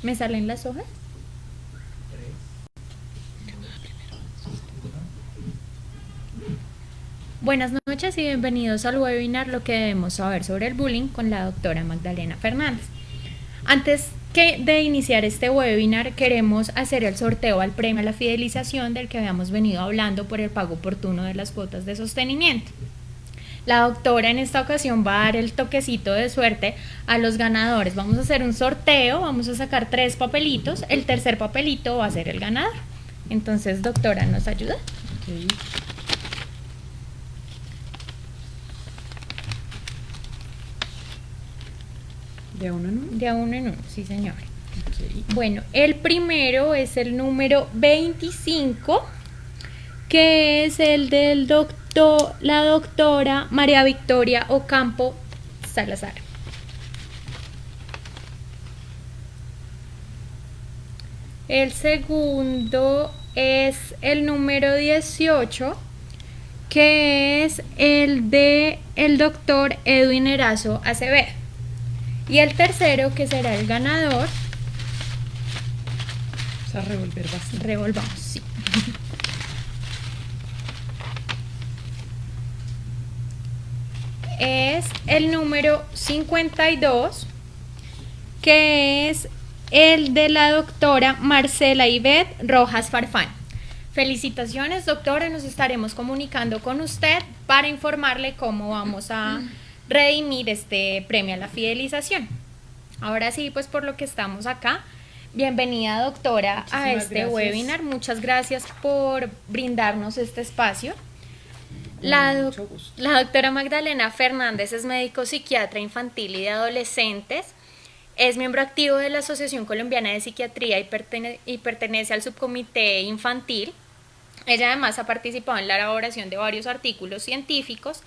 ¿Me salen las hojas? Buenas noches y bienvenidos al webinar Lo que debemos saber sobre el bullying con la doctora Magdalena Fernández. Antes de iniciar este webinar queremos hacer el sorteo al premio a la fidelización del que habíamos venido hablando por el pago oportuno de las cuotas de sostenimiento. La doctora en esta ocasión va a dar el toquecito de suerte a los ganadores. Vamos a hacer un sorteo, vamos a sacar 3 papelitos, el tercer papelito va a ser el ganador. Entonces, doctora, ¿nos ayuda? Okay. ¿De uno en uno? De a uno en uno, sí señor. Okay. Bueno, el primero es el número 25, que es el del la doctora María Victoria Ocampo Salazar. El segundo es el número 18, que es el de el doctor Edwin Erazo Acevedo. Y el tercero, que será el ganador. Vamos a revolver bastante. Revolvamos, sí. Es el número 52, que es el de la doctora Marcela Ivette Rojas Farfán. Felicitaciones, doctora, nos estaremos comunicando con usted para informarle cómo vamos a redimir este premio a la fidelización. Ahora sí, pues por lo que estamos acá, bienvenida, doctora, a este webinar. Muchas gracias por brindarnos este espacio. La doctora Magdalena Fernández es médico psiquiatra infantil y de adolescentes, es miembro activo de la Asociación Colombiana de Psiquiatría y pertenece al subcomité infantil. Ella además ha participado en la elaboración de varios artículos científicos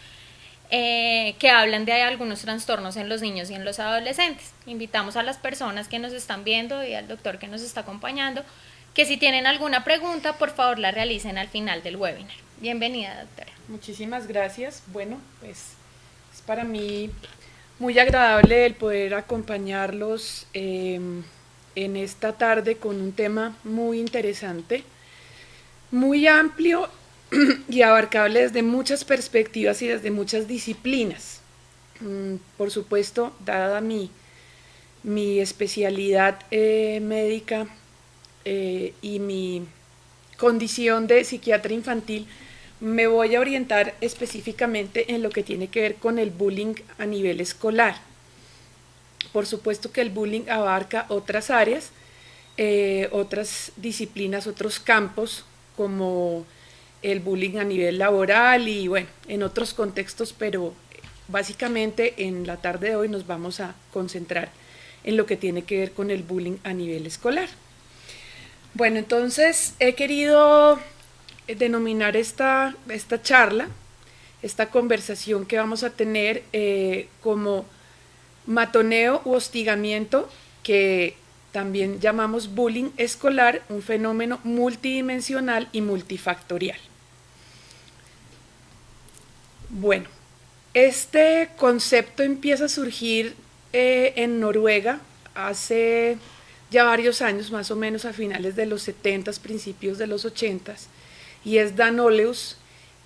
que hablan de algunos trastornos en los niños y en los adolescentes. Invitamos a las personas que nos están viendo y al doctor que nos está acompañando que si tienen alguna pregunta, por favor la realicen al final del webinar. Bienvenida, doctora. Muchísimas gracias. Bueno, pues es para mí muy agradable el poder acompañarlos en esta tarde con un tema muy interesante, muy amplio y abarcable desde muchas perspectivas y desde muchas disciplinas. Por supuesto, dada mi especialidad médica y mi condición de psiquiatra infantil, me voy a orientar específicamente en lo que tiene que ver con el bullying a nivel escolar. Por supuesto que el bullying abarca otras áreas, otras disciplinas, otros campos, como el bullying a nivel laboral y bueno, en otros contextos, pero básicamente en la tarde de hoy nos vamos a concentrar en lo que tiene que ver con el bullying a nivel escolar. Bueno, entonces he querido denominar esta charla, esta conversación que vamos a tener como matoneo u hostigamiento, que también llamamos bullying escolar, un fenómeno multidimensional y multifactorial. Bueno, este concepto empieza a surgir en Noruega hace ya varios años, más o menos a finales de los 70s, principios de los 80s, y es Dan Oleus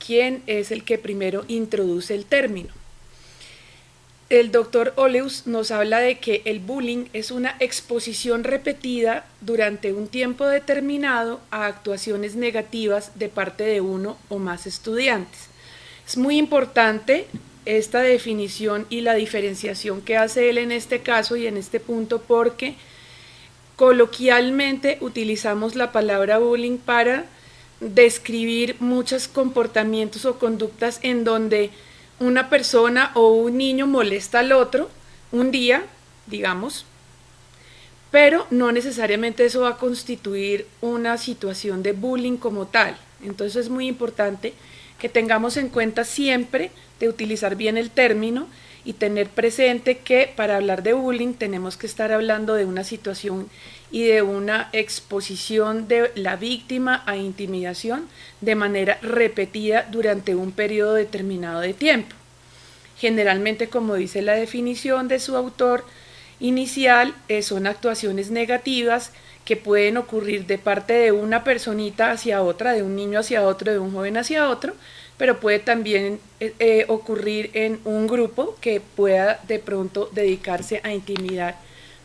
quien es el que primero introduce el término. El doctor Oleus nos habla de que el bullying es una exposición repetida durante un tiempo determinado a actuaciones negativas de parte de uno o más estudiantes. Es muy importante esta definición y la diferenciación que hace él en este caso y en este punto, porque coloquialmente utilizamos la palabra bullying para describir muchos comportamientos o conductas en donde una persona o un niño molesta al otro un día, digamos, pero no necesariamente eso va a constituir una situación de bullying como tal. Entonces es muy importante que tengamos en cuenta siempre de utilizar bien el término y tener presente que para hablar de bullying tenemos que estar hablando de una situación y de una exposición de la víctima a intimidación de manera repetida durante un periodo determinado de tiempo. Generalmente, como dice la definición de su autor, inicial son actuaciones negativas que pueden ocurrir de parte de una personita hacia otra, de un niño hacia otro, de un joven hacia otro, pero puede también ocurrir en un grupo que pueda de pronto dedicarse a intimidar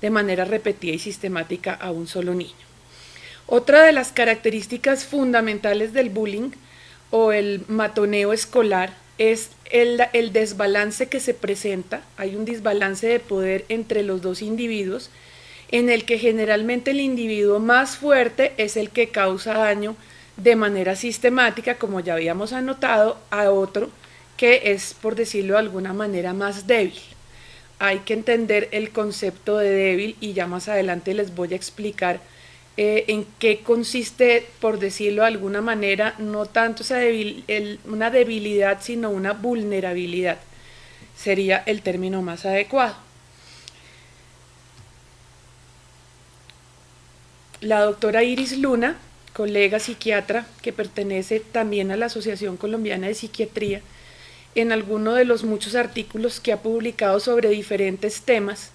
de manera repetida y sistemática a un solo niño. Otra de las características fundamentales del bullying o el matoneo escolar es el desbalance que se presenta. Hay un desbalance de poder entre los dos individuos, en el que generalmente el individuo más fuerte es el que causa daño de manera sistemática, como ya habíamos anotado, a otro que es, por decirlo de alguna manera, más débil. Hay que entender el concepto de débil y ya más adelante les voy a explicar en qué consiste, por decirlo de alguna manera, no tanto una debilidad, sino una vulnerabilidad. Sería el término más adecuado. La doctora Iris Luna, colega psiquiatra que pertenece también a la Asociación Colombiana de Psiquiatría, en alguno de los muchos artículos que ha publicado sobre diferentes temas,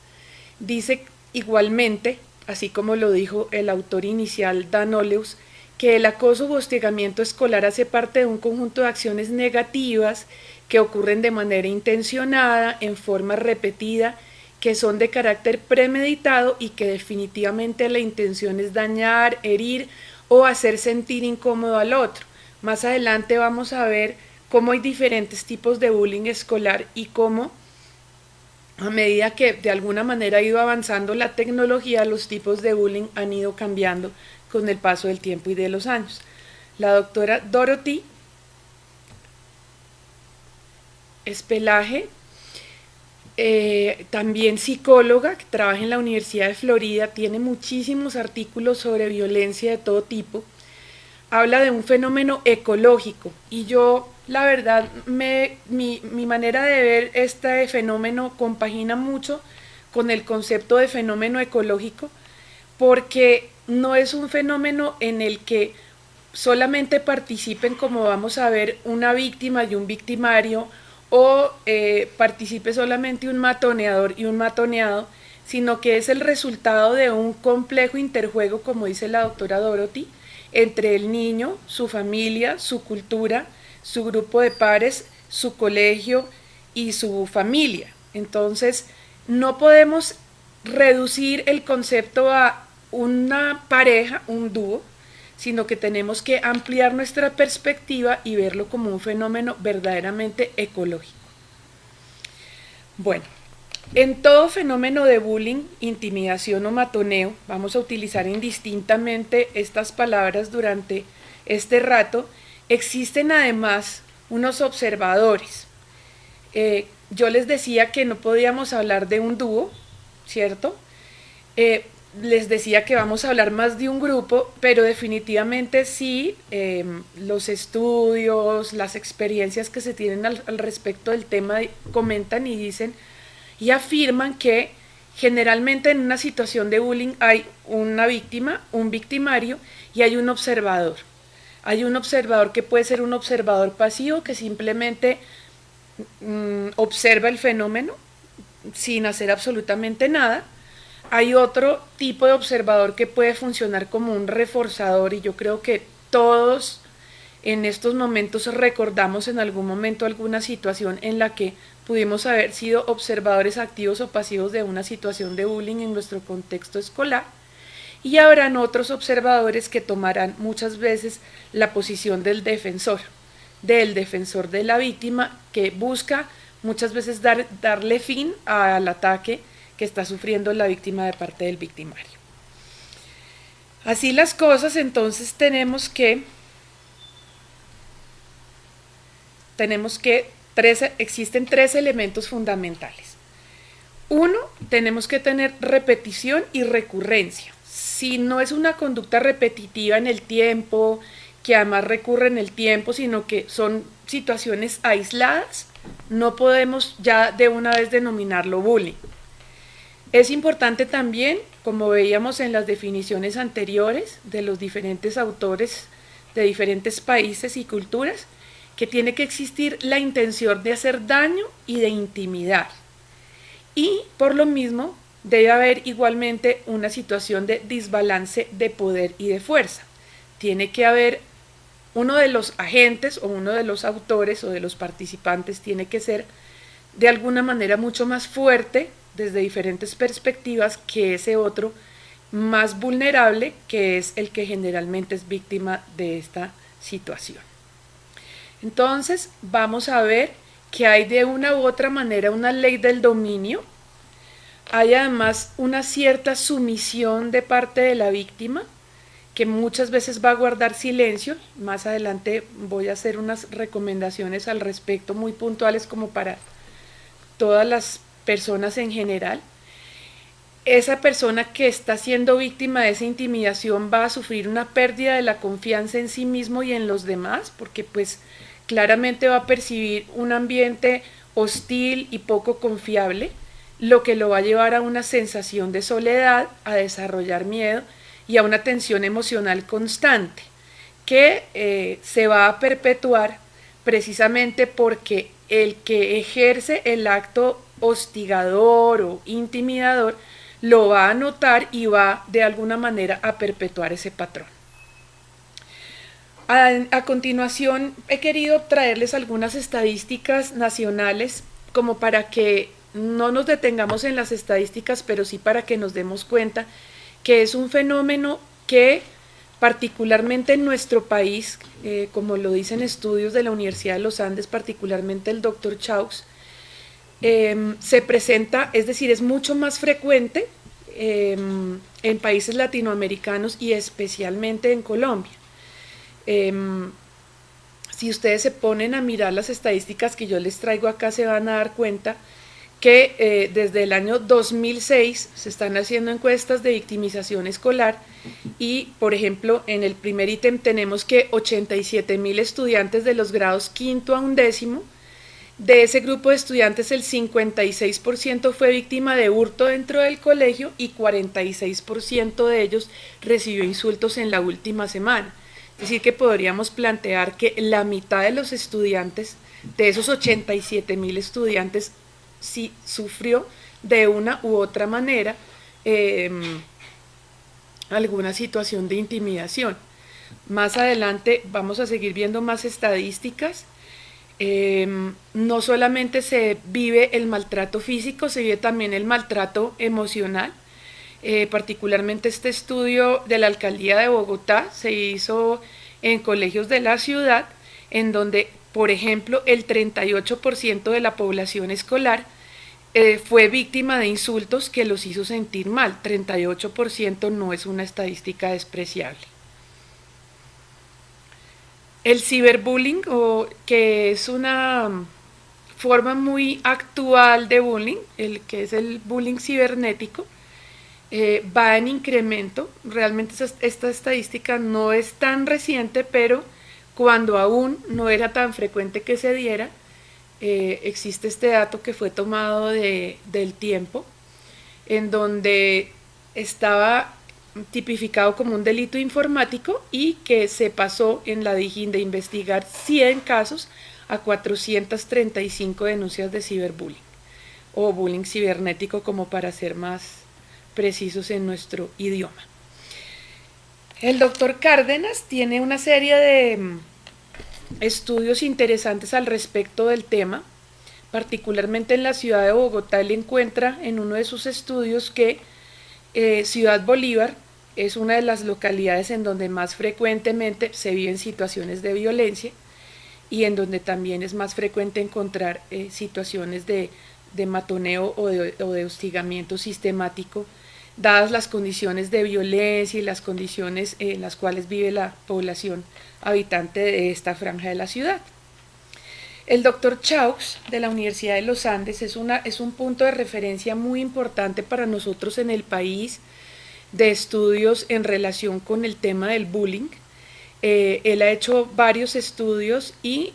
dice igualmente, así como lo dijo el autor inicial Dan Oleus, que el acoso u hostigamiento escolar hace parte de un conjunto de acciones negativas que ocurren de manera intencionada, en forma repetida, que son de carácter premeditado y que definitivamente la intención es dañar, herir o hacer sentir incómodo al otro. Más adelante vamos a ver cómo hay diferentes tipos de bullying escolar y cómo, a medida que de alguna manera ha ido avanzando la tecnología, los tipos de bullying han ido cambiando con el paso del tiempo y de los años. La doctora Dorothy Spelage, también psicóloga, que trabaja en la Universidad de Florida, tiene muchísimos artículos sobre violencia de todo tipo. Habla de un fenómeno ecológico y yo, la verdad, mi manera de ver este fenómeno compagina mucho con el concepto de fenómeno ecológico, porque no es un fenómeno en el que solamente participen, como vamos a ver, una víctima y un victimario, o participe solamente un matoneador y un matoneado, sino que es el resultado de un complejo interjuego, como dice la doctora Dorothy, entre el niño, su familia, su cultura, su grupo de pares, su colegio y su familia. Entonces, no podemos reducir el concepto a una pareja, un dúo, sino que tenemos que ampliar nuestra perspectiva y verlo como un fenómeno verdaderamente ecológico. Bueno, en todo fenómeno de bullying, intimidación o matoneo, vamos a utilizar indistintamente estas palabras durante este rato, existen además unos observadores. Yo les decía que no podíamos hablar de un dúo, ¿cierto? Les decía que vamos a hablar más de un grupo, pero definitivamente sí, los estudios, las experiencias que se tienen al respecto del tema comentan y dicen y afirman que generalmente en una situación de bullying hay una víctima, un victimario y hay un observador. Hay un observador que puede ser un observador pasivo que simplemente observa el fenómeno sin hacer absolutamente nada. Hay otro tipo de observador que puede funcionar como un reforzador y yo creo que todos en estos momentos recordamos en algún momento alguna situación en la que pudimos haber sido observadores activos o pasivos de una situación de bullying en nuestro contexto escolar. Y habrán otros observadores que tomarán muchas veces la posición del defensor de la víctima, que busca muchas veces darle fin al ataque que está sufriendo la víctima de parte del victimario. Así las cosas, entonces tenemos que existen tres elementos fundamentales. Uno, tenemos que tener repetición y recurrencia. Si no es una conducta repetitiva en el tiempo, que además recurre en el tiempo, sino que son situaciones aisladas, no podemos ya de una vez denominarlo bullying. Es importante también, como veíamos en las definiciones anteriores de los diferentes autores de diferentes países y culturas, que tiene que existir la intención de hacer daño y de intimidar. Y por lo mismo, debe haber igualmente una situación de desbalance de poder y de fuerza. Tiene que haber uno de los agentes o uno de los autores o de los participantes tiene que ser de alguna manera mucho más fuerte desde diferentes perspectivas que ese otro más vulnerable, que es el que generalmente es víctima de esta situación. Entonces vamos a ver que hay de una u otra manera una ley del dominio. Hay además una cierta sumisión de parte de la víctima, que muchas veces va a guardar silencio. Más adelante voy a hacer unas recomendaciones al respecto muy puntuales como para todas las personas en general. Esa persona que está siendo víctima de esa intimidación va a sufrir una pérdida de la confianza en sí mismo y en los demás, porque pues claramente va a percibir un ambiente hostil y poco confiable, lo que lo va a llevar a una sensación de soledad, a desarrollar miedo y a una tensión emocional constante, que se va a perpetuar precisamente porque el que ejerce el acto hostigador o intimidador lo va a notar y va de alguna manera a perpetuar ese patrón. A continuación he querido traerles algunas estadísticas nacionales como para que no nos detengamos en las estadísticas, pero sí para que nos demos cuenta que es un fenómeno que particularmente en nuestro país, como lo dicen estudios de la Universidad de los Andes, particularmente el doctor Chaux, se presenta, es decir, es mucho más frecuente en países latinoamericanos y especialmente en Colombia. Si ustedes se ponen a mirar las estadísticas que yo les traigo acá, se van a dar cuenta que desde el año 2006 se están haciendo encuestas de victimización escolar y, por ejemplo, en el primer ítem tenemos que 87,000 estudiantes de los grados quinto a undécimo, de ese grupo de estudiantes el 56% fue víctima de hurto dentro del colegio y 46% de ellos recibió insultos en la última semana. Es decir, que podríamos plantear que la mitad de los estudiantes, de esos 87,000 estudiantes, sí sufrió de una u otra manera alguna situación de intimidación. Más adelante vamos a seguir viendo más estadísticas. No solamente se vive el maltrato físico, se vive también el maltrato emocional. Particularmente este estudio de la Alcaldía de Bogotá se hizo en colegios de la ciudad, en donde, por ejemplo, el 38% de la población escolar fue víctima de insultos que los hizo sentir mal. 38% no es una estadística despreciable. El ciberbullying, que es una forma muy actual de bullying, el que es el bullying cibernético, va en incremento. Realmente esta estadística no es tan reciente, pero cuando aún no era tan frecuente que se diera, existe este dato que fue tomado del tiempo, en donde estaba tipificado como un delito informático y que se pasó en la DIJÍN de investigar 100 casos a 435 denuncias de ciberbullying o bullying cibernético, como para ser más precisos en nuestro idioma. El doctor Cárdenas tiene una serie de estudios interesantes al respecto del tema. Particularmente en la ciudad de Bogotá, él encuentra en uno de sus estudios que Ciudad Bolívar es una de las localidades en donde más frecuentemente se viven situaciones de violencia y en donde también es más frecuente encontrar situaciones de matoneo o de hostigamiento sistemático, dadas las condiciones de violencia y las condiciones en las cuales vive la población habitante de esta franja de la ciudad. El doctor Chaux de la Universidad de los Andes es un punto de referencia muy importante para nosotros en el país de estudios en relación con el tema del bullying. Él ha hecho varios estudios y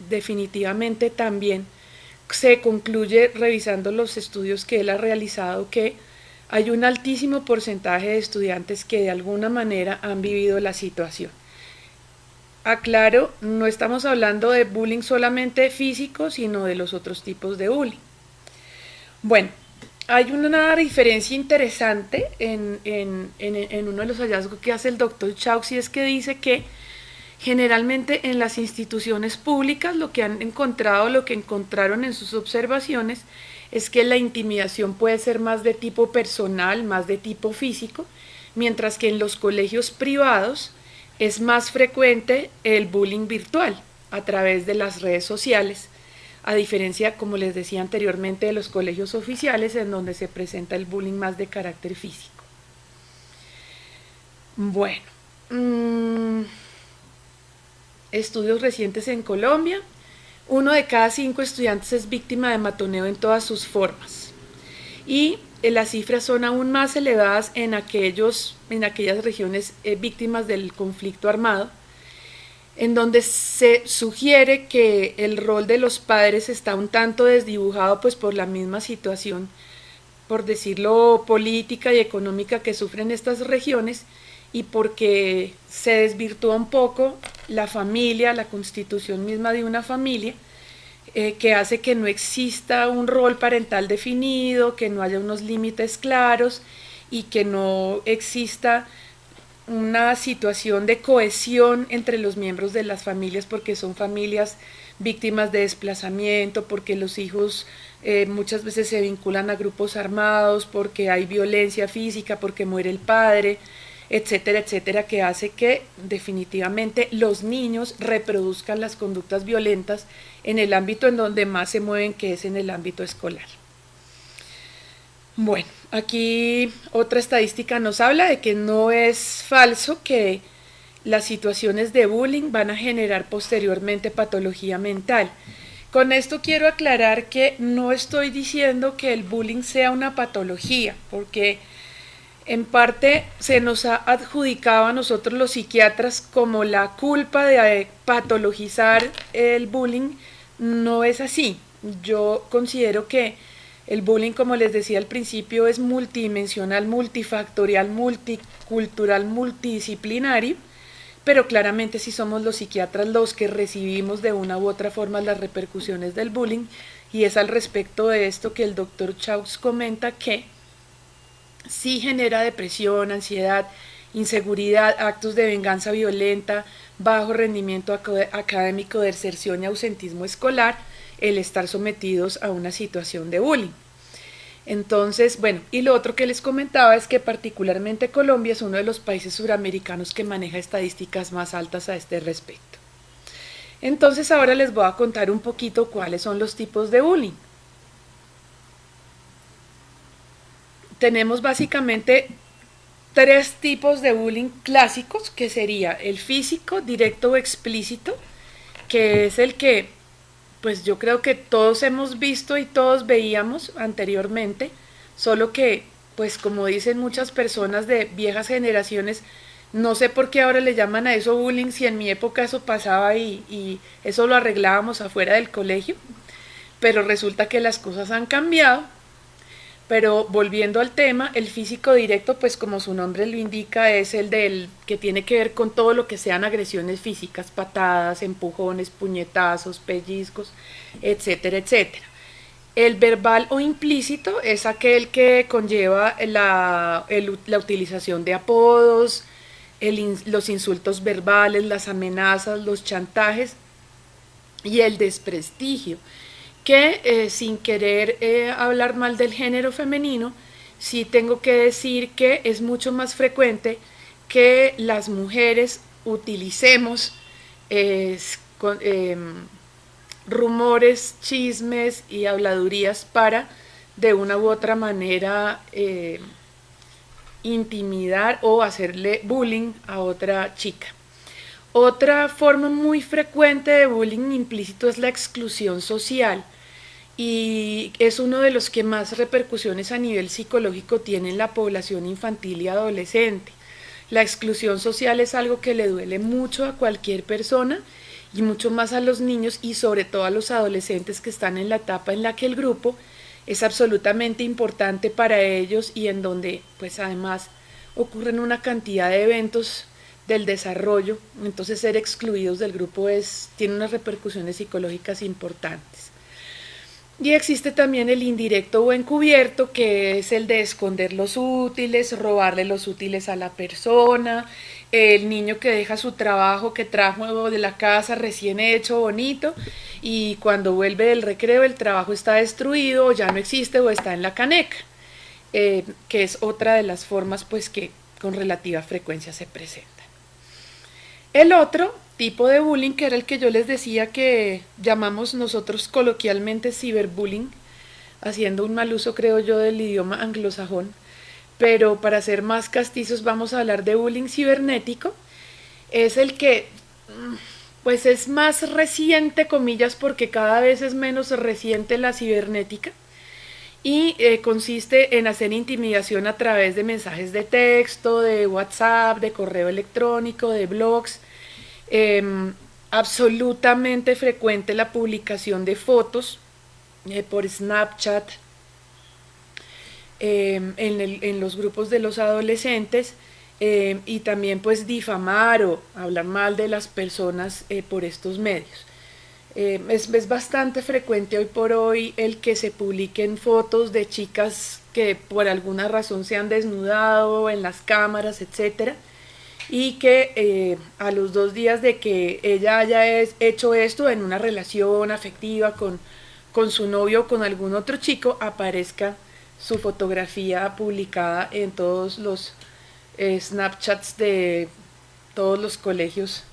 definitivamente también se concluye revisando los estudios que él ha realizado que hay un altísimo porcentaje de estudiantes que de alguna manera han vivido la situación. Aclaro, no estamos hablando de bullying solamente físico, sino de los otros tipos de bullying. Bueno, hay una diferencia interesante en uno de los hallazgos que hace el doctor Chaux, y es que dice que generalmente en las instituciones públicas lo que han encontrado, lo que encontraron en sus observaciones, es que la intimidación puede ser más de tipo personal, más de tipo físico, mientras que en los colegios privados es más frecuente el bullying virtual a través de las redes sociales, a diferencia, como les decía anteriormente, de los colegios oficiales en donde se presenta el bullying más de carácter físico. Bueno, estudios recientes en Colombia. 1 de cada 5 estudiantes es víctima de matoneo en todas sus formas. Y las cifras son aún más elevadas en aquellas regiones víctimas del conflicto armado, en donde se sugiere que el rol de los padres está un tanto desdibujado pues por la misma situación, por decirlo, política y económica que sufren estas regiones, y porque se desvirtúa un poco la familia, la constitución misma de una familia, que hace que no exista un rol parental definido, que no haya unos límites claros y que no exista una situación de cohesión entre los miembros de las familias, porque son familias víctimas de desplazamiento, porque los hijos muchas veces se vinculan a grupos armados, porque hay violencia física, porque muere el padre, etcétera, etcétera, que hace que definitivamente los niños reproduzcan las conductas violentas en el ámbito en donde más se mueven, que es en el ámbito escolar. Bueno, aquí otra estadística nos habla de que no es falso que las situaciones de bullying van a generar posteriormente patología mental. Con esto quiero aclarar que no estoy diciendo que el bullying sea una patología, porque en parte se nos ha adjudicado a nosotros los psiquiatras como la culpa de patologizar el bullying. No es así. Yo considero que el bullying, como les decía al principio, es multidimensional, multifactorial, multicultural, multidisciplinario, pero claramente sí somos los psiquiatras los que recibimos de una u otra forma las repercusiones del bullying, y es al respecto de esto que el doctor Chaux comenta que sí genera depresión, ansiedad, inseguridad, actos de venganza violenta, bajo rendimiento académico, deserción y ausentismo escolar, el estar sometidos a una situación de bullying. Entonces, bueno, y lo otro que les comentaba es que particularmente Colombia es uno de los países suramericanos que maneja estadísticas más altas a este respecto. Entonces ahora les voy a contar un poquito cuáles son los tipos de bullying. Tenemos básicamente 3 tipos de bullying clásicos, que sería el físico, directo o explícito, que es el que pues yo creo que todos hemos visto y todos veíamos anteriormente, solo que pues como dicen muchas personas de viejas generaciones, no sé por qué ahora le llaman a eso bullying, si en mi época eso pasaba y eso lo arreglábamos afuera del colegio, pero resulta que las cosas han cambiado. Pero volviendo al tema, el físico directo, pues como su nombre lo indica, es el del que tiene que ver con todo lo que sean agresiones físicas, patadas, empujones, puñetazos, pellizcos, etcétera, etcétera. El verbal o implícito es aquel que conlleva la utilización de apodos, los insultos verbales, las amenazas, los chantajes y el desprestigio, que sin querer hablar mal del género femenino, sí tengo que decir que es mucho más frecuente que las mujeres utilicemos rumores, chismes y habladurías para de una u otra manera intimidar o hacerle bullying a otra chica. Otra forma muy frecuente de bullying implícito es la exclusión social, y es uno de los que más repercusiones a nivel psicológico tiene en la población infantil y adolescente. La exclusión social es algo que le duele mucho a cualquier persona, y mucho más a los niños y sobre todo a los adolescentes, que están en la etapa en la que el grupo es absolutamente importante para ellos y en donde pues además ocurren una cantidad de eventos del desarrollo. Entonces ser excluidos del grupo tiene unas repercusiones psicológicas importantes. Y existe también el indirecto o encubierto, que es el de esconder los útiles, robarle los útiles a la persona, el niño que deja su trabajo que trajo de la casa recién hecho, bonito, y cuando vuelve del recreo el trabajo está destruido, o ya no existe, o está en la caneca, que es otra de las formas pues que con relativa frecuencia se presenta. El otro tipo de bullying, que era el que yo les decía que llamamos nosotros coloquialmente ciberbullying, haciendo un mal uso creo yo del idioma anglosajón, pero para ser más castizos vamos a hablar de bullying cibernético, es el que pues es más reciente, comillas, porque cada vez es menos reciente la cibernética, y consiste en hacer intimidación a través de mensajes de texto, de WhatsApp, de correo electrónico, de blogs. Absolutamente frecuente la publicación de fotos por Snapchat en los grupos de los adolescentes, y también pues difamar o hablar mal de las personas por estos medios. Es bastante frecuente hoy por hoy el que se publiquen fotos de chicas que por alguna razón se han desnudado en las cámaras, etcétera, y que a los 2 días de que ella haya hecho esto en una relación afectiva con su novio o con algún otro chico, aparezca su fotografía publicada en todos los Snapchats de todos los colegios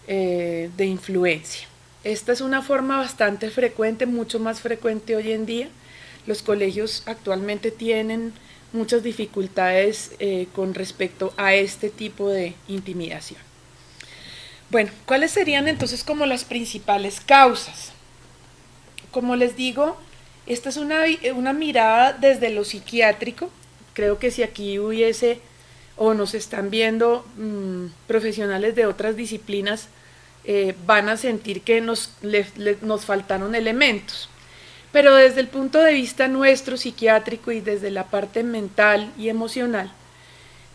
de influencia. Esta es una forma bastante frecuente, mucho más frecuente hoy en día. Los colegios actualmente tienen muchas dificultades con respecto a este tipo de intimidación. Bueno, ¿cuáles serían entonces como las principales causas? Como les digo, esta es una mirada desde lo psiquiátrico. Creo que si aquí hubiese o nos están viendo profesionales de otras disciplinas, van a sentir que nos faltaron elementos. Pero desde el punto de vista nuestro psiquiátrico y desde la parte mental y emocional,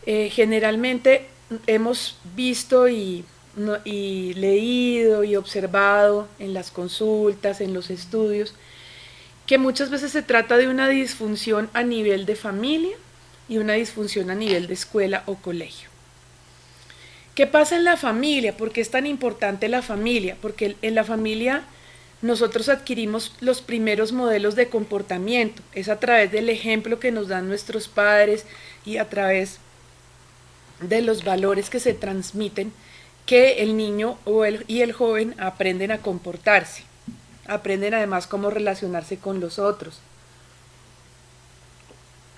generalmente hemos visto y leído y observado en las consultas, en los estudios, que muchas veces se trata de una disfunción a nivel de familia y una disfunción a nivel de escuela o colegio. ¿Qué pasa en la familia? ¿Por qué es tan importante la familia? Porque en la familia nosotros adquirimos los primeros modelos de comportamiento. Es a través del ejemplo que nos dan nuestros padres y a través de los valores que se transmiten que el niño y el joven aprenden a comportarse. Aprenden además cómo relacionarse con los otros.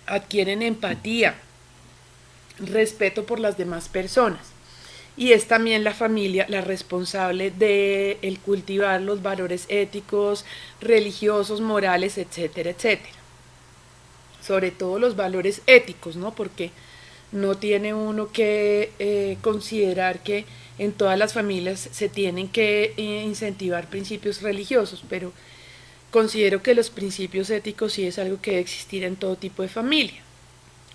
Adquieren empatía, respeto por las demás personas. Y es también la familia la responsable de el cultivar los valores éticos, religiosos, morales, etcétera, etcétera. Sobre todo los valores éticos, ¿no? Porque no tiene uno que considerar que en todas las familias se tienen que incentivar principios religiosos, pero considero que los principios éticos sí es algo que debe existir en todo tipo de familia.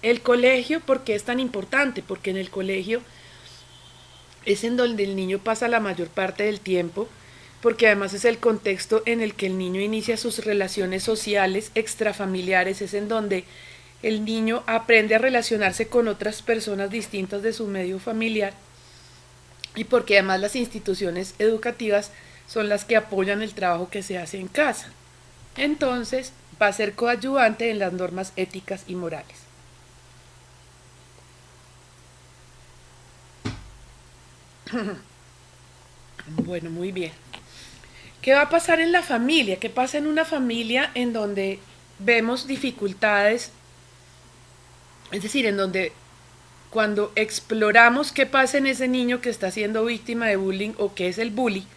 El colegio, ¿por qué es tan importante? Porque en el colegio es en donde el niño pasa la mayor parte del tiempo, porque además es el contexto en el que el niño inicia sus relaciones sociales extrafamiliares, es en donde el niño aprende a relacionarse con otras personas distintas de su medio familiar, y porque además las instituciones educativas son las que apoyan el trabajo que se hace en casa. Entonces va a ser coadyuvante en las normas éticas y morales. Bueno, muy bien. ¿Qué va a pasar en la familia? ¿Qué pasa en una familia en donde vemos dificultades? Es decir, en donde cuando exploramos qué pasa en ese niño que está siendo víctima de bullying o qué es el bully,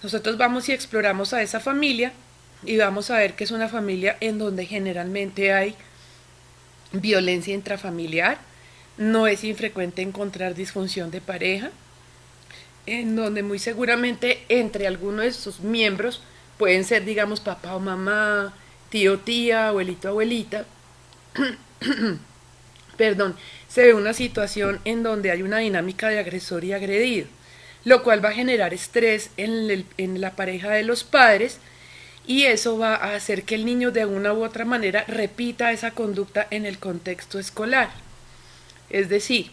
nosotros vamos y exploramos a esa familia y vamos a ver que es una familia en donde generalmente hay violencia intrafamiliar, no es infrecuente encontrar disfunción de pareja, en donde muy seguramente entre algunos de sus miembros pueden ser, digamos, papá o mamá, tío, tía, abuelito, abuelita, perdón, se ve una situación en donde hay una dinámica de agresor y agredido, lo cual va a generar estrés en la pareja de los padres y eso va a hacer que el niño de una u otra manera repita esa conducta en el contexto escolar. Es decir,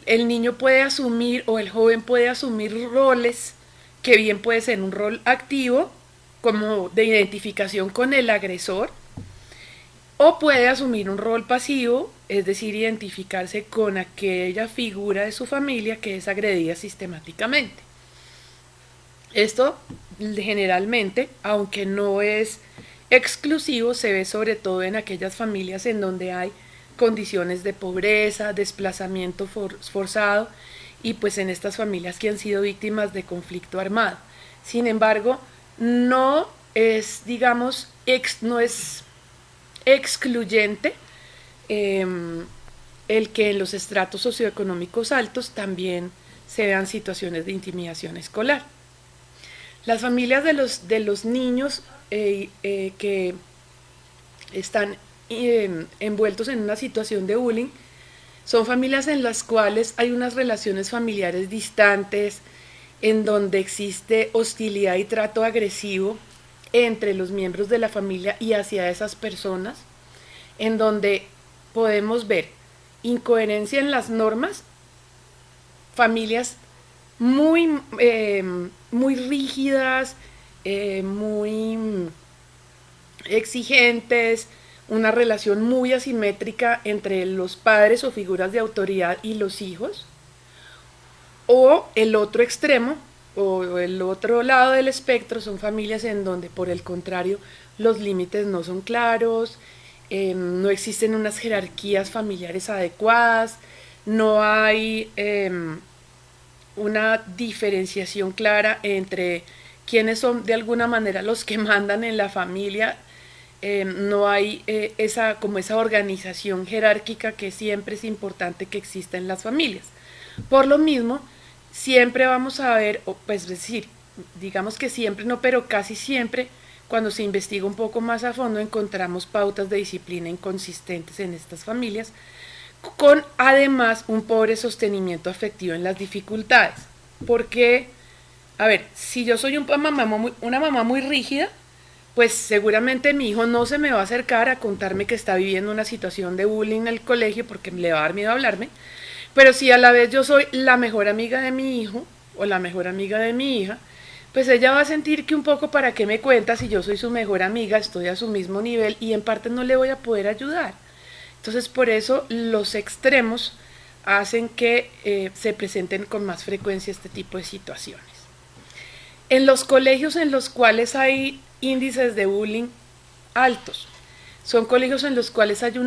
el niño puede asumir o el joven puede asumir roles que bien puede ser un rol activo, como de identificación con el agresor, o puede asumir un rol pasivo, es decir, identificarse con aquella figura de su familia que es agredida sistemáticamente. Esto generalmente, aunque no es exclusivo, se ve sobre todo en aquellas familias en donde hay condiciones de pobreza, desplazamiento forzado, y pues en estas familias que han sido víctimas de conflicto armado. Sin embargo, no es, digamos, no es excluyente el que en los estratos socioeconómicos altos también se vean situaciones de intimidación escolar. Las familias de los niños que están envueltos en una situación de bullying son familias en las cuales hay unas relaciones familiares distantes, en donde existe hostilidad y trato agresivo entre los miembros de la familia y hacia esas personas, en donde podemos ver incoherencia en las normas, familias muy rígidas, muy exigentes, una relación muy asimétrica entre los padres o figuras de autoridad y los hijos, o el otro extremo, o el otro lado del espectro, son familias en donde, por el contrario, los límites no son claros, no existen unas jerarquías familiares adecuadas, no hay una diferenciación clara entre quienes son de alguna manera los que mandan en la familia. No hay esa organización jerárquica que siempre es importante que exista en las familias. Por lo mismo, siempre vamos a ver, pues decir, digamos que siempre no, pero casi siempre, cuando se investiga un poco más a fondo, encontramos pautas de disciplina inconsistentes en estas familias, con además un pobre sostenimiento afectivo en las dificultades. Porque, a ver, si yo soy una mamá muy rígida, pues seguramente mi hijo no se me va a acercar a contarme que está viviendo una situación de bullying en el colegio porque le va a dar miedo a hablarme. Pero si a la vez yo soy la mejor amiga de mi hijo o la mejor amiga de mi hija, pues ella va a sentir que un poco para qué me cuenta si yo soy su mejor amiga, estoy a su mismo nivel y en parte no le voy a poder ayudar. Entonces por eso los extremos hacen que se presenten con más frecuencia este tipo de situaciones. En los colegios en los cuales hay índices de bullying altos, son colegios en los cuales hay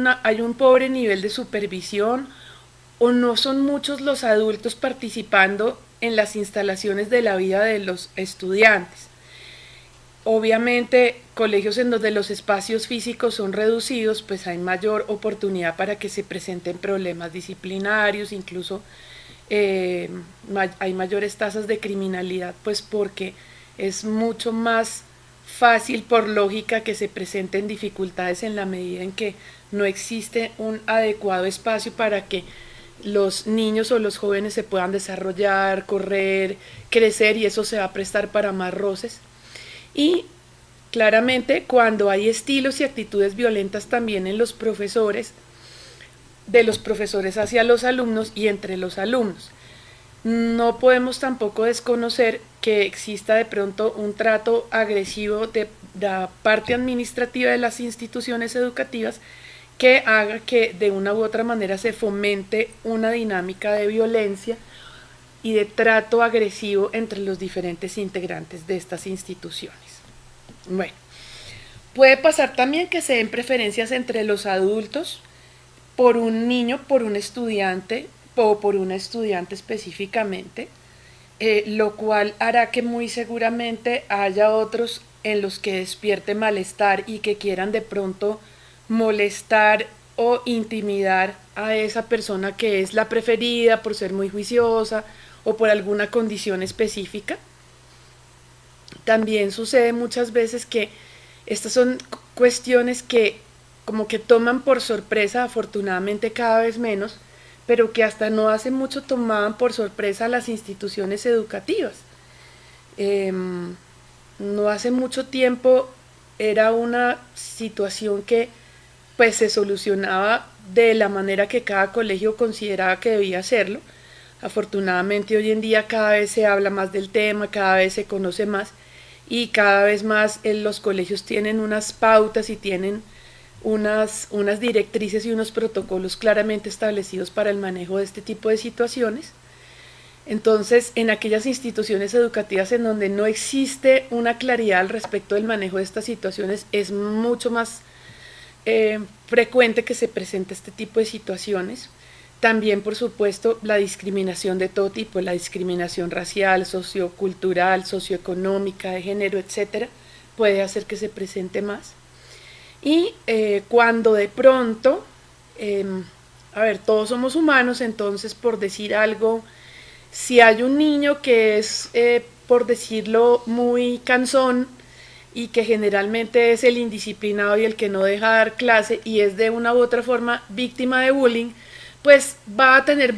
un pobre nivel de supervisión, o no son muchos los adultos participando en las instalaciones de la vida de los estudiantes. Obviamente, colegios en donde los espacios físicos son reducidos, pues hay mayor oportunidad para que se presenten problemas disciplinarios, incluso hay mayores tasas de criminalidad, pues porque es mucho más fácil por lógica que se presenten dificultades en la medida en que no existe un adecuado espacio para que los niños o los jóvenes se puedan desarrollar, correr, crecer, y eso se va a prestar para más roces. Y claramente cuando hay estilos y actitudes violentas también en los profesores, de los profesores hacia los alumnos y entre los alumnos. No podemos tampoco desconocer que exista de pronto un trato agresivo de la parte administrativa de las instituciones educativas que haga que de una u otra manera se fomente una dinámica de violencia y de trato agresivo entre los diferentes integrantes de estas instituciones. Bueno, puede pasar también que se den preferencias entre los adultos por un niño, por un estudiante o por una estudiante específicamente, lo cual hará que muy seguramente haya otros en los que despierte malestar y que quieran de pronto molestar o intimidar a esa persona que es la preferida por ser muy juiciosa o por alguna condición específica. También sucede muchas veces que estas son cuestiones que como que toman por sorpresa, afortunadamente cada vez menos, pero que hasta no hace mucho tomaban por sorpresa a las instituciones educativas. No hace mucho tiempo era una situación que pues se solucionaba de la manera que cada colegio consideraba que debía hacerlo. Afortunadamente hoy en día cada vez se habla más del tema, cada vez se conoce más y cada vez más los colegios tienen unas pautas y tienen unas directrices y unos protocolos claramente establecidos para el manejo de este tipo de situaciones. Entonces, en aquellas instituciones educativas en donde no existe una claridad al respecto del manejo de estas situaciones, es mucho más frecuente que se presente este tipo de situaciones. También, por supuesto, la discriminación de todo tipo, la discriminación racial, sociocultural, socioeconómica, de género, etcétera, puede hacer que se presente más. Y cuando de pronto, todos somos humanos, entonces por decir algo, si hay un niño que es, por decirlo, muy cansón y que generalmente es el indisciplinado y el que no deja dar clase y es de una u otra forma víctima de bullying, pues va a tener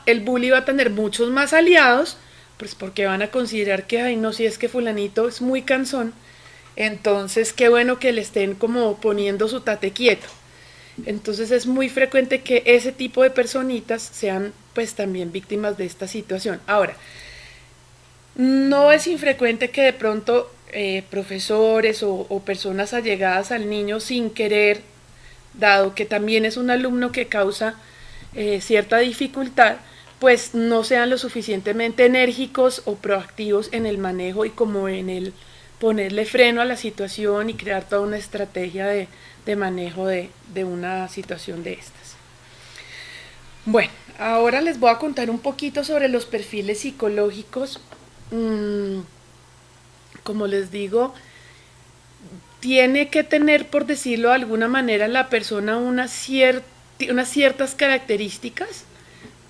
el bully va a tener muchos más aliados, pues porque van a considerar que, ay no, si es que fulanito es muy cansón, entonces qué bueno que le estén como poniendo su tate quieto. Entonces es muy frecuente que ese tipo de personitas sean pues también víctimas de esta situación. Ahora, no es infrecuente que de pronto profesores o personas allegadas al niño sin querer, dado que también es un alumno que causa cierta dificultad, pues no sean lo suficientemente enérgicos o proactivos en el manejo y como en el ponerle freno a la situación y crear toda una estrategia de manejo de una situación de estas. Bueno, ahora les voy a contar un poquito sobre los perfiles psicológicos. Como les digo, tiene que tener, por decirlo de alguna manera, la persona unas ciertas características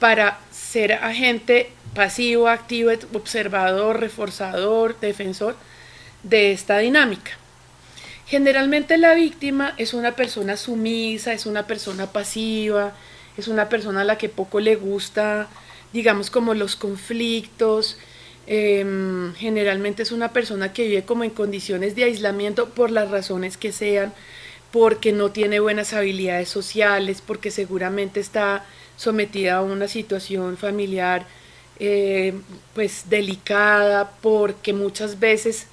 para ser agente pasivo, activo, observador, reforzador, defensor de esta dinámica. Generalmente la víctima es una persona sumisa, es una persona pasiva, es una persona a la que poco le gusta, digamos, como los conflictos. Generalmente es una persona que vive como en condiciones de aislamiento por las razones que sean, porque no tiene buenas habilidades sociales, porque seguramente está sometida a una situación familiar pues delicada, porque muchas veces,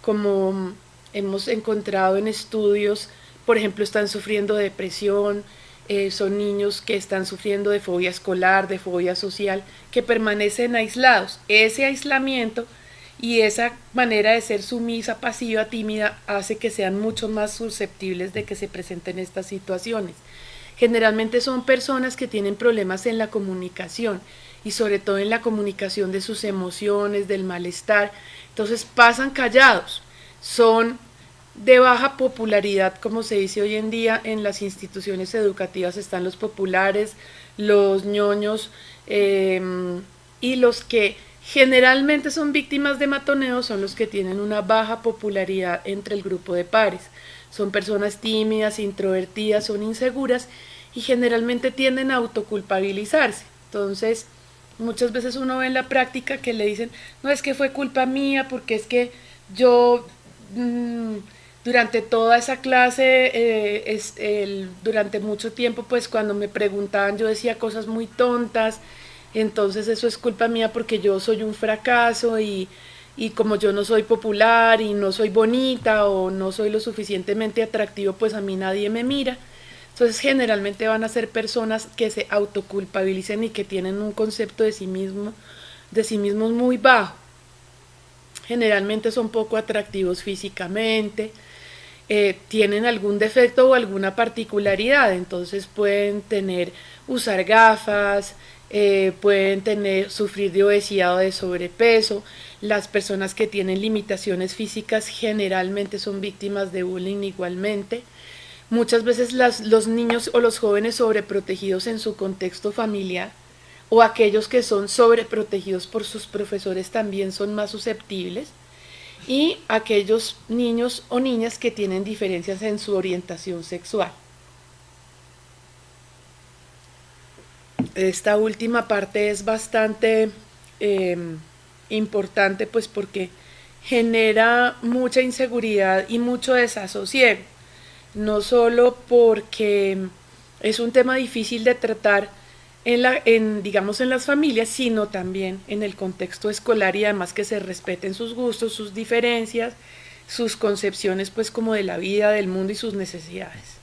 como hemos encontrado en estudios, por ejemplo, están sufriendo depresión, son niños que están sufriendo de fobia escolar, de fobia social, que permanecen aislados. Ese aislamiento y esa manera de ser sumisa, pasiva, tímida, hace que sean mucho más susceptibles de que se presenten estas situaciones. Generalmente son personas que tienen problemas en la comunicación y sobre todo en la comunicación de sus emociones, del malestar. Entonces pasan callados, son de baja popularidad, como se dice hoy en día en las instituciones educativas. Están los populares, los ñoños y los que generalmente son víctimas de matoneo son los que tienen una baja popularidad entre el grupo de pares. Son personas tímidas, introvertidas, son inseguras y generalmente tienden a autoculpabilizarse. Entonces, muchas veces uno ve en la práctica que le dicen, no, es que fue culpa mía porque es que yo durante toda esa clase, durante mucho tiempo, pues cuando me preguntaban yo decía cosas muy tontas, entonces eso es culpa mía porque yo soy un fracaso y como yo no soy popular y no soy bonita o no soy lo suficientemente atractivo, pues a mí nadie me mira. Entonces generalmente van a ser personas que se autoculpabilicen y que tienen un concepto de sí mismos muy bajo. Generalmente son poco atractivos físicamente, tienen algún defecto o alguna particularidad, entonces pueden usar gafas, pueden sufrir de obesidad o de sobrepeso. Las personas que tienen limitaciones físicas generalmente son víctimas de bullying igualmente. Muchas veces los niños o los jóvenes sobreprotegidos en su contexto familiar o aquellos que son sobreprotegidos por sus profesores también son más susceptibles, y aquellos niños o niñas que tienen diferencias en su orientación sexual. Esta última parte es bastante importante, pues porque genera mucha inseguridad y mucho desasosiego, no solo porque es un tema difícil de tratar digamos, en las familias, sino también en el contexto escolar, y además que se respeten sus gustos, sus diferencias, sus concepciones pues como de la vida, del mundo y sus necesidades.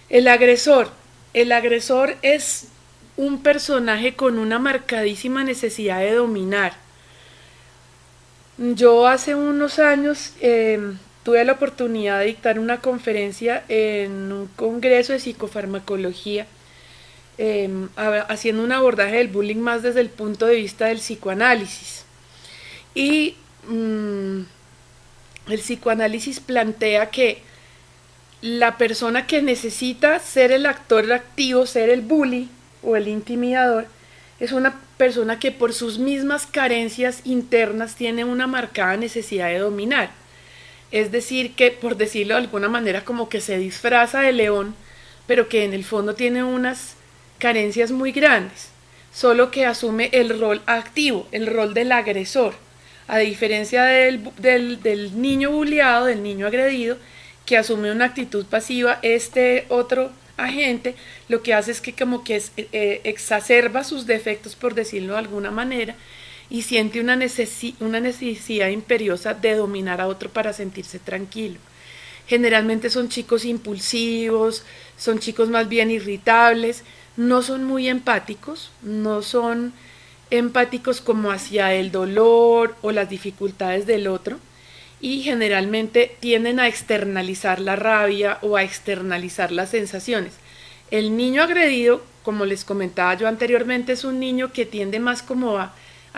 El agresor es un personaje con una marcadísima necesidad de dominar. Yo hace unos años tuve la oportunidad de dictar una conferencia en un congreso de psicofarmacología, haciendo un abordaje del bullying más desde el punto de vista del psicoanálisis. Y el psicoanálisis plantea que la persona que necesita ser el actor activo, ser el bully o el intimidador, es una persona que por sus mismas carencias internas tiene una marcada necesidad de dominar. Es decir, que por decirlo de alguna manera como que se disfraza de león, pero que en el fondo tiene unas carencias muy grandes, solo que asume el rol activo, el rol del agresor, a diferencia del niño bulliado, del niño agredido, que asume una actitud pasiva. Este otro agente lo que hace es que como que exacerba sus defectos, por decirlo de alguna manera, y siente una necesidad imperiosa de dominar a otro para sentirse tranquilo. Generalmente son chicos impulsivos, son chicos más bien irritables, no son muy empáticos, no son empáticos como hacia el dolor o las dificultades del otro, y generalmente tienden a externalizar la rabia o a externalizar las sensaciones. El niño agredido, como les comentaba yo anteriormente, es un niño que tiende más como a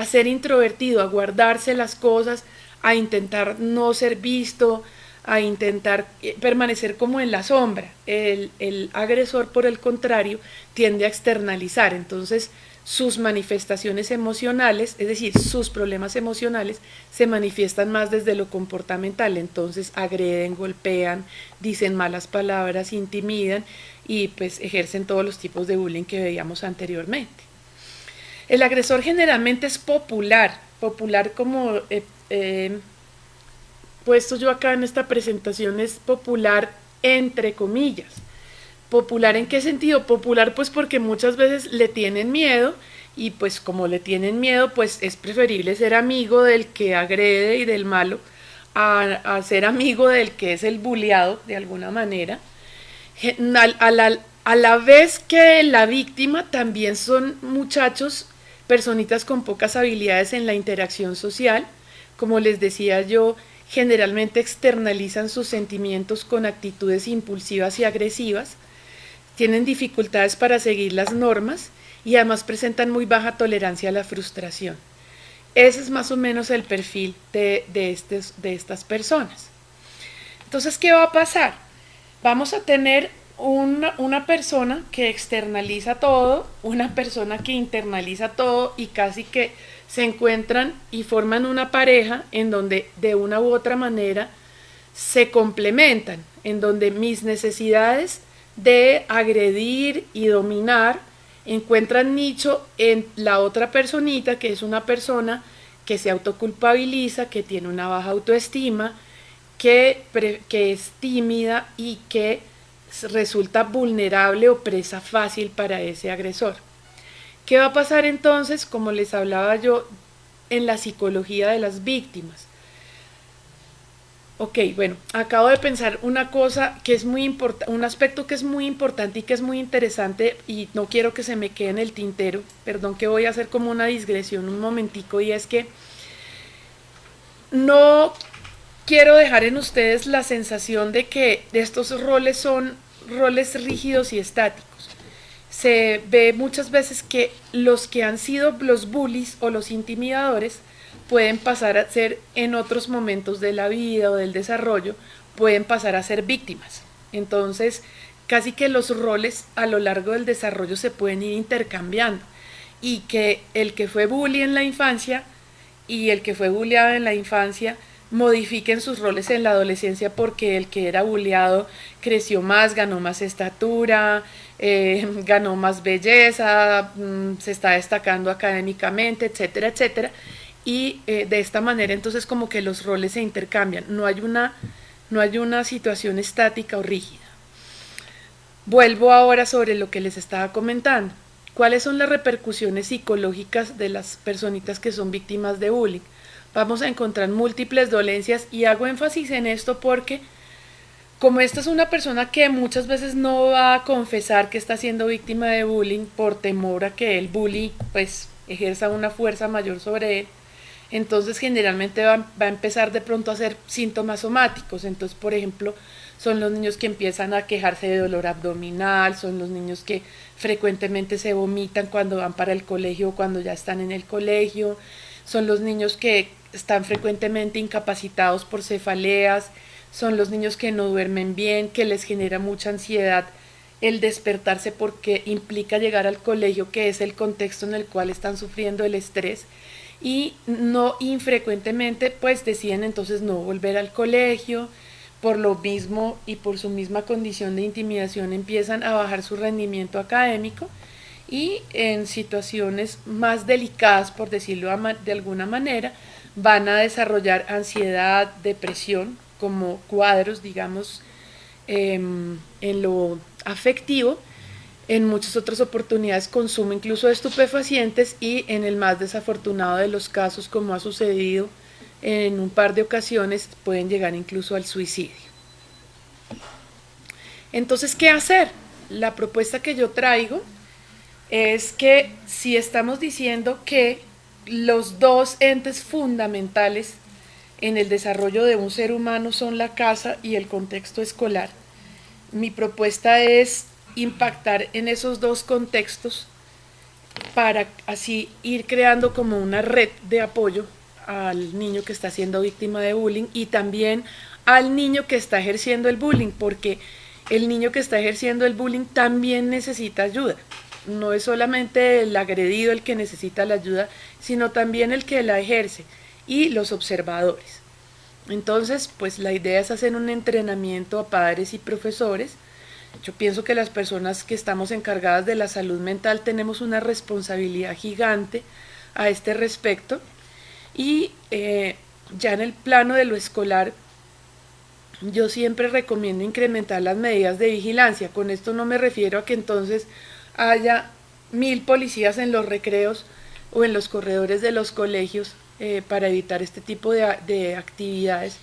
ser introvertido, a guardarse las cosas, a intentar no ser visto, a intentar permanecer como en la sombra. El agresor, por el contrario, tiende a externalizar. Entonces, sus manifestaciones emocionales, es decir, sus problemas emocionales, se manifiestan más desde lo comportamental. Entonces agreden, golpean, dicen malas palabras, intimidan y pues ejercen todos los tipos de bullying que veíamos anteriormente. El agresor generalmente es popular como puesto yo acá en esta presentación, es popular entre comillas. ¿Popular en qué sentido? Popular pues porque muchas veces le tienen miedo, y pues como le tienen miedo, pues es preferible ser amigo del que agrede y del malo a ser amigo del que es el bulliado de alguna manera. A la vez que la víctima también son muchachos, personitas con pocas habilidades en la interacción social. Como les decía yo, generalmente externalizan sus sentimientos con actitudes impulsivas y agresivas, tienen dificultades para seguir las normas y además presentan muy baja tolerancia a la frustración. Ese es más o menos el perfil de estas personas. Entonces, ¿qué va a pasar? Vamos a tener una persona que externaliza todo, una persona que internaliza todo, y casi que se encuentran y forman una pareja en donde de una u otra manera se complementan, en donde mis necesidades de agredir y dominar encuentran nicho en la otra personita, que es una persona que se autoculpabiliza, que tiene una baja autoestima, que es tímida y que resulta vulnerable o presa fácil para ese agresor. ¿Qué va a pasar entonces, como les hablaba yo, en la psicología de las víctimas? Ok, bueno, acabo de pensar una cosa que es muy importante, un aspecto que es muy importante y que es muy interesante, y no quiero que se me quede en el tintero. Perdón que voy a hacer como una digresión un momentico, y es que no quiero dejar en ustedes la sensación de que estos roles son roles rígidos y estáticos. Se ve muchas veces que los que han sido los bullies o los intimidadores pueden pasar a ser, en otros momentos de la vida o del desarrollo, pueden pasar a ser víctimas. Entonces, casi que los roles a lo largo del desarrollo se pueden ir intercambiando, y que el que fue bully en la infancia y el que fue bulliado en la infancia modifiquen sus roles en la adolescencia, porque el que era bulliado creció más, ganó más estatura, ganó más belleza, se está destacando académicamente, etcétera, etcétera, y de esta manera entonces como que los roles se intercambian, no hay una situación estática o rígida. Vuelvo ahora sobre lo que les estaba comentando. ¿Cuáles son las repercusiones psicológicas de las personitas que son víctimas de bullying? Vamos a encontrar múltiples dolencias y hago énfasis en esto porque como esta es una persona que muchas veces no va a confesar que está siendo víctima de bullying por temor a que el bully pues ejerza una fuerza mayor sobre él, entonces generalmente va a empezar de pronto a hacer síntomas somáticos. Entonces, por ejemplo, son los niños que empiezan a quejarse de dolor abdominal, son los niños que frecuentemente se vomitan cuando van para el colegio o cuando ya están en el colegio, son los niños que están frecuentemente incapacitados por cefaleas, son los niños que no duermen bien, que les genera mucha ansiedad el despertarse porque implica llegar al colegio, que es el contexto en el cual están sufriendo el estrés, y no infrecuentemente pues deciden entonces no volver al colegio. Por lo mismo y por su misma condición de intimidación empiezan a bajar su rendimiento académico y en situaciones más delicadas, por decirlo de alguna manera, van a desarrollar ansiedad, depresión, como cuadros, digamos, en lo afectivo. En muchas otras oportunidades consumo incluso de estupefacientes y en el más desafortunado de los casos, como ha sucedido en un par de ocasiones, pueden llegar incluso al suicidio. Entonces, ¿qué hacer? La propuesta que yo traigo es que si estamos diciendo que los dos entes fundamentales en el desarrollo de un ser humano son la casa y el contexto escolar, mi propuesta es impactar en esos dos contextos para así ir creando como una red de apoyo al niño que está siendo víctima de bullying y también al niño que está ejerciendo el bullying, porque el niño que está ejerciendo el bullying también necesita ayuda. No es solamente el agredido el que necesita la ayuda, sino también el que la ejerce y los observadores. Entonces, pues la idea es hacer un entrenamiento a padres y profesores. Yo pienso que las personas que estamos encargadas de la salud mental tenemos una responsabilidad gigante a este respecto. Y ya en el plano de lo escolar, yo siempre recomiendo incrementar las medidas de vigilancia. Con esto no me refiero a que entonces haya 1000 policías en los recreos o en los corredores de los colegios para evitar este tipo de actividades,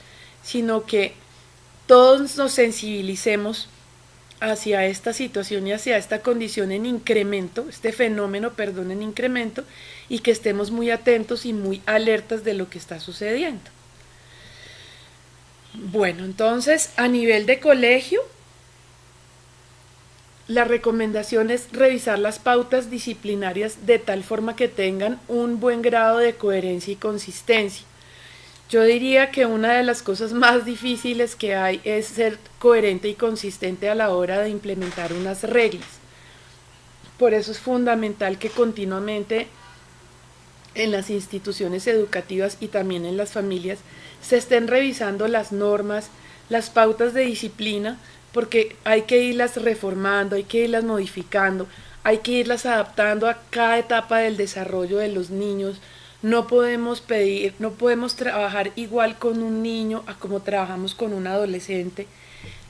sino que todos nos sensibilicemos hacia esta situación y hacia esta condición en incremento, este fenómeno, perdón, en incremento, y que estemos muy atentos y muy alertas de lo que está sucediendo. Bueno, entonces a nivel de colegio, la recomendación es revisar las pautas disciplinarias de tal forma que tengan un buen grado de coherencia y consistencia. Yo diría que una de las cosas más difíciles que hay es ser coherente y consistente a la hora de implementar unas reglas. Por eso es fundamental que continuamente en las instituciones educativas y también en las familias se estén revisando las normas, las pautas de disciplina, porque hay que irlas reformando, hay que irlas modificando, hay que irlas adaptando a cada etapa del desarrollo de los niños. No podemos trabajar igual con un niño a como trabajamos con un adolescente.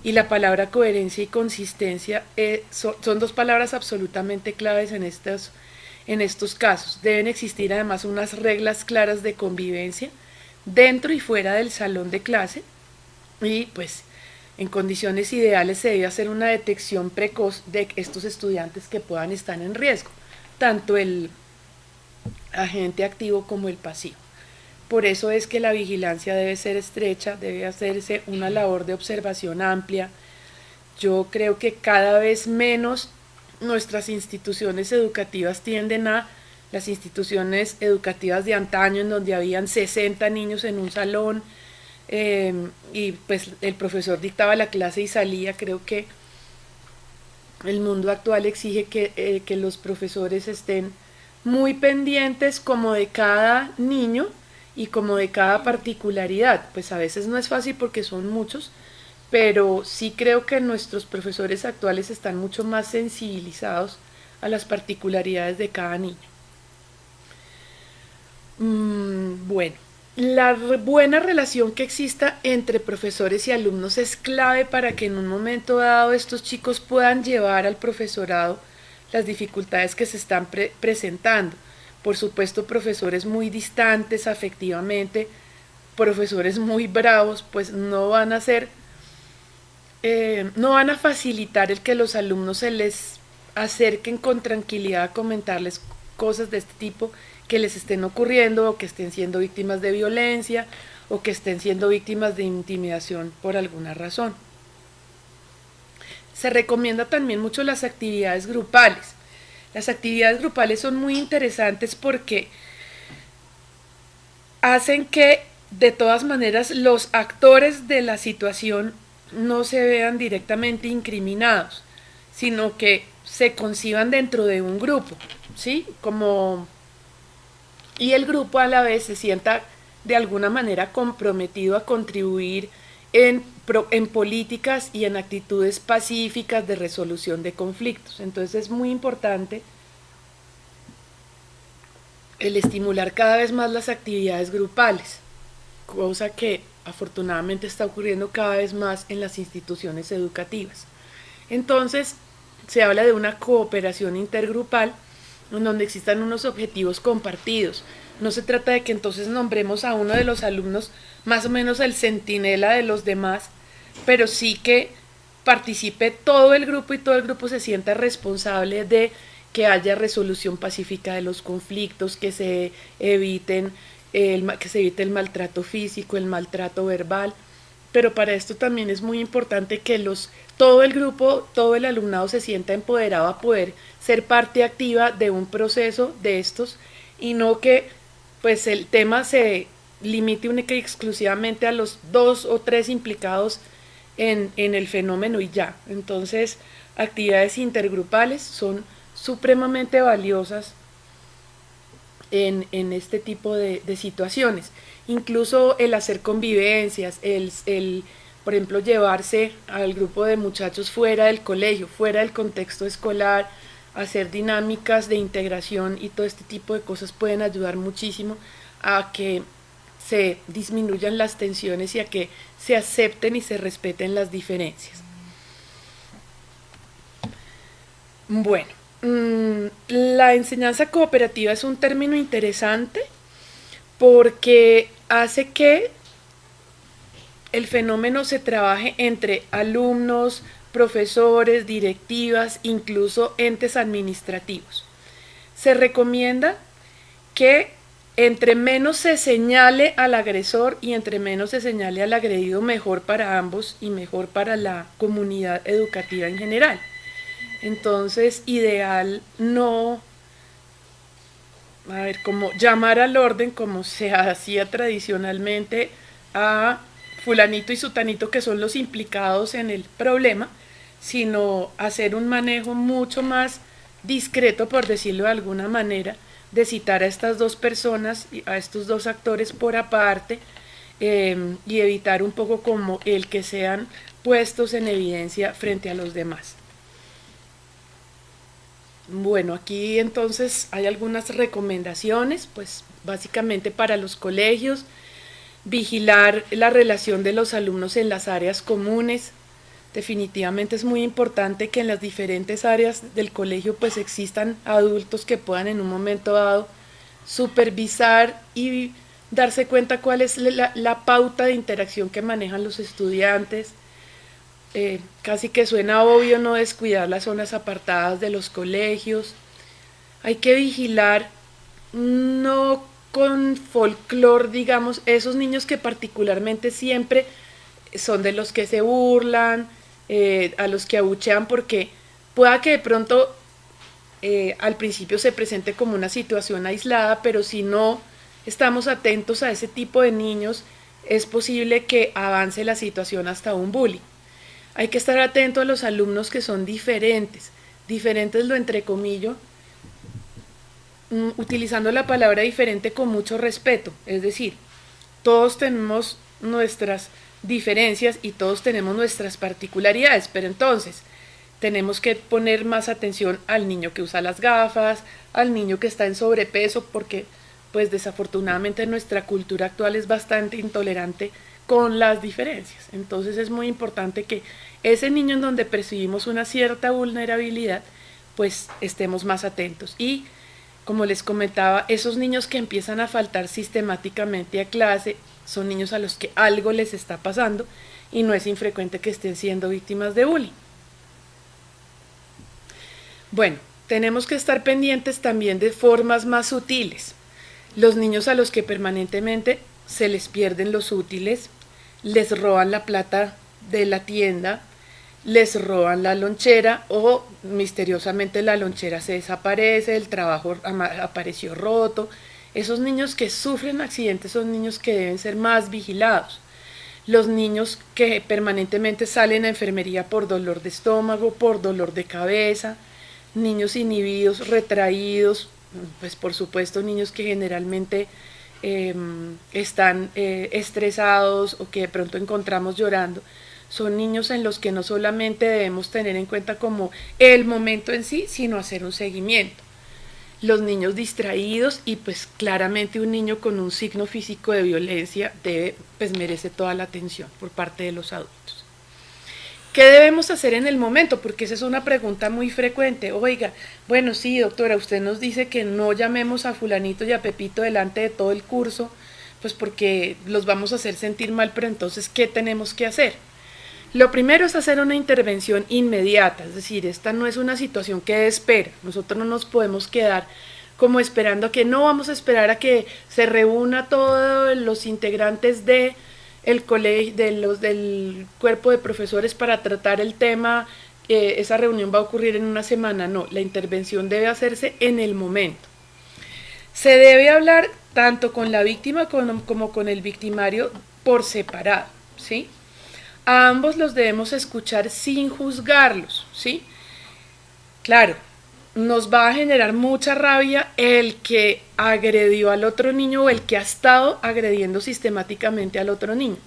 Y la palabra coherencia y consistencia son dos palabras absolutamente claves en estos casos. Deben existir además unas reglas claras de convivencia dentro y fuera del salón de clase y pues en condiciones ideales se debe hacer una detección precoz de estos estudiantes que puedan estar en riesgo, tanto el agente activo como el pasivo. Por eso es que la vigilancia debe ser estrecha, debe hacerse una labor de observación amplia. Yo creo que cada vez menos nuestras instituciones educativas tienden a las instituciones educativas de antaño, en donde habían 60 niños en un salón y pues el profesor dictaba la clase y salía. Creo que el mundo actual exige que los profesores estén muy pendientes como de cada niño y como de cada particularidad. Pues a veces no es fácil porque son muchos, pero sí creo que nuestros profesores actuales están mucho más sensibilizados a las particularidades de cada niño. Bueno, la buena relación que exista entre profesores y alumnos es clave para que en un momento dado estos chicos puedan llevar al profesorado las dificultades que se están presentando. Por supuesto, profesores muy distantes afectivamente, profesores muy bravos, pues no van a facilitar el que los alumnos se les acerquen con tranquilidad a comentarles cosas de este tipo que les estén ocurriendo, o que estén siendo víctimas de violencia, o que estén siendo víctimas de intimidación por alguna razón. Se recomienda también mucho las actividades grupales. Las actividades grupales son muy interesantes porque hacen que de todas maneras los actores de la situación no se vean directamente incriminados, sino que se conciban dentro de un grupo, ¿sí? Y el grupo a la vez se sienta de alguna manera comprometido a contribuir en políticas y en actitudes pacíficas de resolución de conflictos. Entonces es muy importante el estimular cada vez más las actividades grupales, cosa que afortunadamente está ocurriendo cada vez más en las instituciones educativas. Entonces se habla de una cooperación intergrupal en donde existan unos objetivos compartidos. No se trata de que entonces nombremos a uno de los alumnos más o menos el centinela de los demás, pero sí que participe todo el grupo y todo el grupo se sienta responsable de que haya resolución pacífica de los conflictos, que se evite el maltrato físico, el maltrato verbal. Pero para esto también es muy importante que todo el grupo, todo el alumnado se sienta empoderado a poder ser parte activa de un proceso de estos, y no que pues el tema se limite única y exclusivamente a los 2 o 3 implicados en el fenómeno y ya. Entonces, actividades intergrupales son supremamente valiosas en este tipo de situaciones. Incluso el hacer convivencias, por ejemplo, llevarse al grupo de muchachos fuera del colegio, fuera del contexto escolar, hacer dinámicas de integración y todo este tipo de cosas pueden ayudar muchísimo a que se disminuyan las tensiones y a que se acepten y se respeten las diferencias. Bueno, la enseñanza cooperativa es un término interesante porque hace que el fenómeno se trabaje entre alumnos, profesores, directivas, incluso entes administrativos. Se recomienda que entre menos se señale al agresor y entre menos se señale al agredido, mejor para ambos y mejor para la comunidad educativa en general. Entonces, ideal como llamar al orden, como se hacía tradicionalmente, a fulanito y sutanito, que son los implicados en el problema, sino hacer un manejo mucho más discreto, por decirlo de alguna manera, de citar a estas dos personas, a estos dos actores por aparte, y evitar un poco como el que sean puestos en evidencia frente a los demás. Bueno, aquí entonces hay algunas recomendaciones, pues básicamente para los colegios: vigilar la relación de los alumnos en las áreas comunes. Definitivamente es muy importante que en las diferentes áreas del colegio pues existan adultos que puedan en un momento dado supervisar y darse cuenta cuál es la pauta de interacción que manejan los estudiantes. Casi que suena obvio no descuidar las zonas apartadas de los colegios. Hay que vigilar, no con folclore, digamos, esos niños que particularmente siempre son de los que se burlan, a los que abuchean, porque pueda que de pronto al principio se presente como una situación aislada, pero si no estamos atentos a ese tipo de niños, es posible que avance la situación hasta un bullying. Hay que estar atento a los alumnos que son diferentes lo entrecomillo, utilizando la palabra diferente con mucho respeto, es decir, todos tenemos nuestras diferencias y todos tenemos nuestras particularidades, pero entonces tenemos que poner más atención al niño que usa las gafas, al niño que está en sobrepeso, porque pues desafortunadamente nuestra cultura actual es bastante intolerante con las diferencias. Entonces es muy importante que ese niño en donde percibimos una cierta vulnerabilidad, pues estemos más atentos. Y como les comentaba, esos niños que empiezan a faltar sistemáticamente a clase son niños a los que algo les está pasando y no es infrecuente que estén siendo víctimas de bullying. Bueno, tenemos que estar pendientes también de formas más sutiles. Los niños a los que permanentemente se les pierden los útiles, les roban la plata de la tienda, les roban la lonchera o misteriosamente la lonchera se desaparece, el trabajo apareció roto. Esos niños que sufren accidentes son niños que deben ser más vigilados. Los niños que permanentemente salen a enfermería por dolor de estómago, por dolor de cabeza, niños inhibidos, retraídos, pues por supuesto niños que generalmente están estresados o que de pronto encontramos llorando, son niños en los que no solamente debemos tener en cuenta como el momento en sí, sino hacer un seguimiento. Los niños distraídos y pues claramente un niño con un signo físico de violencia pues merece toda la atención por parte de los adultos. ¿Qué debemos hacer en el momento? Porque esa es una pregunta muy frecuente. Oiga, bueno, sí, doctora, usted nos dice que no llamemos a fulanito y a Pepito delante de todo el curso, pues porque los vamos a hacer sentir mal, pero entonces, ¿qué tenemos que hacer? Lo primero es hacer una intervención inmediata, es decir, esta no es una situación que espera. Nosotros no nos podemos quedar como esperando que no vamos a esperar a que se reúna todos los integrantes de el colegio, del cuerpo de profesores para tratar el tema, esa reunión va a ocurrir en una semana. No, la intervención debe hacerse en el momento. Se debe hablar tanto con la víctima como con el victimario por separado, ¿sí? A ambos los debemos escuchar sin juzgarlos, ¿sí? Claro, nos va a generar mucha rabia el que agredió al otro niño o el que ha estado agrediendo sistemáticamente al otro niño.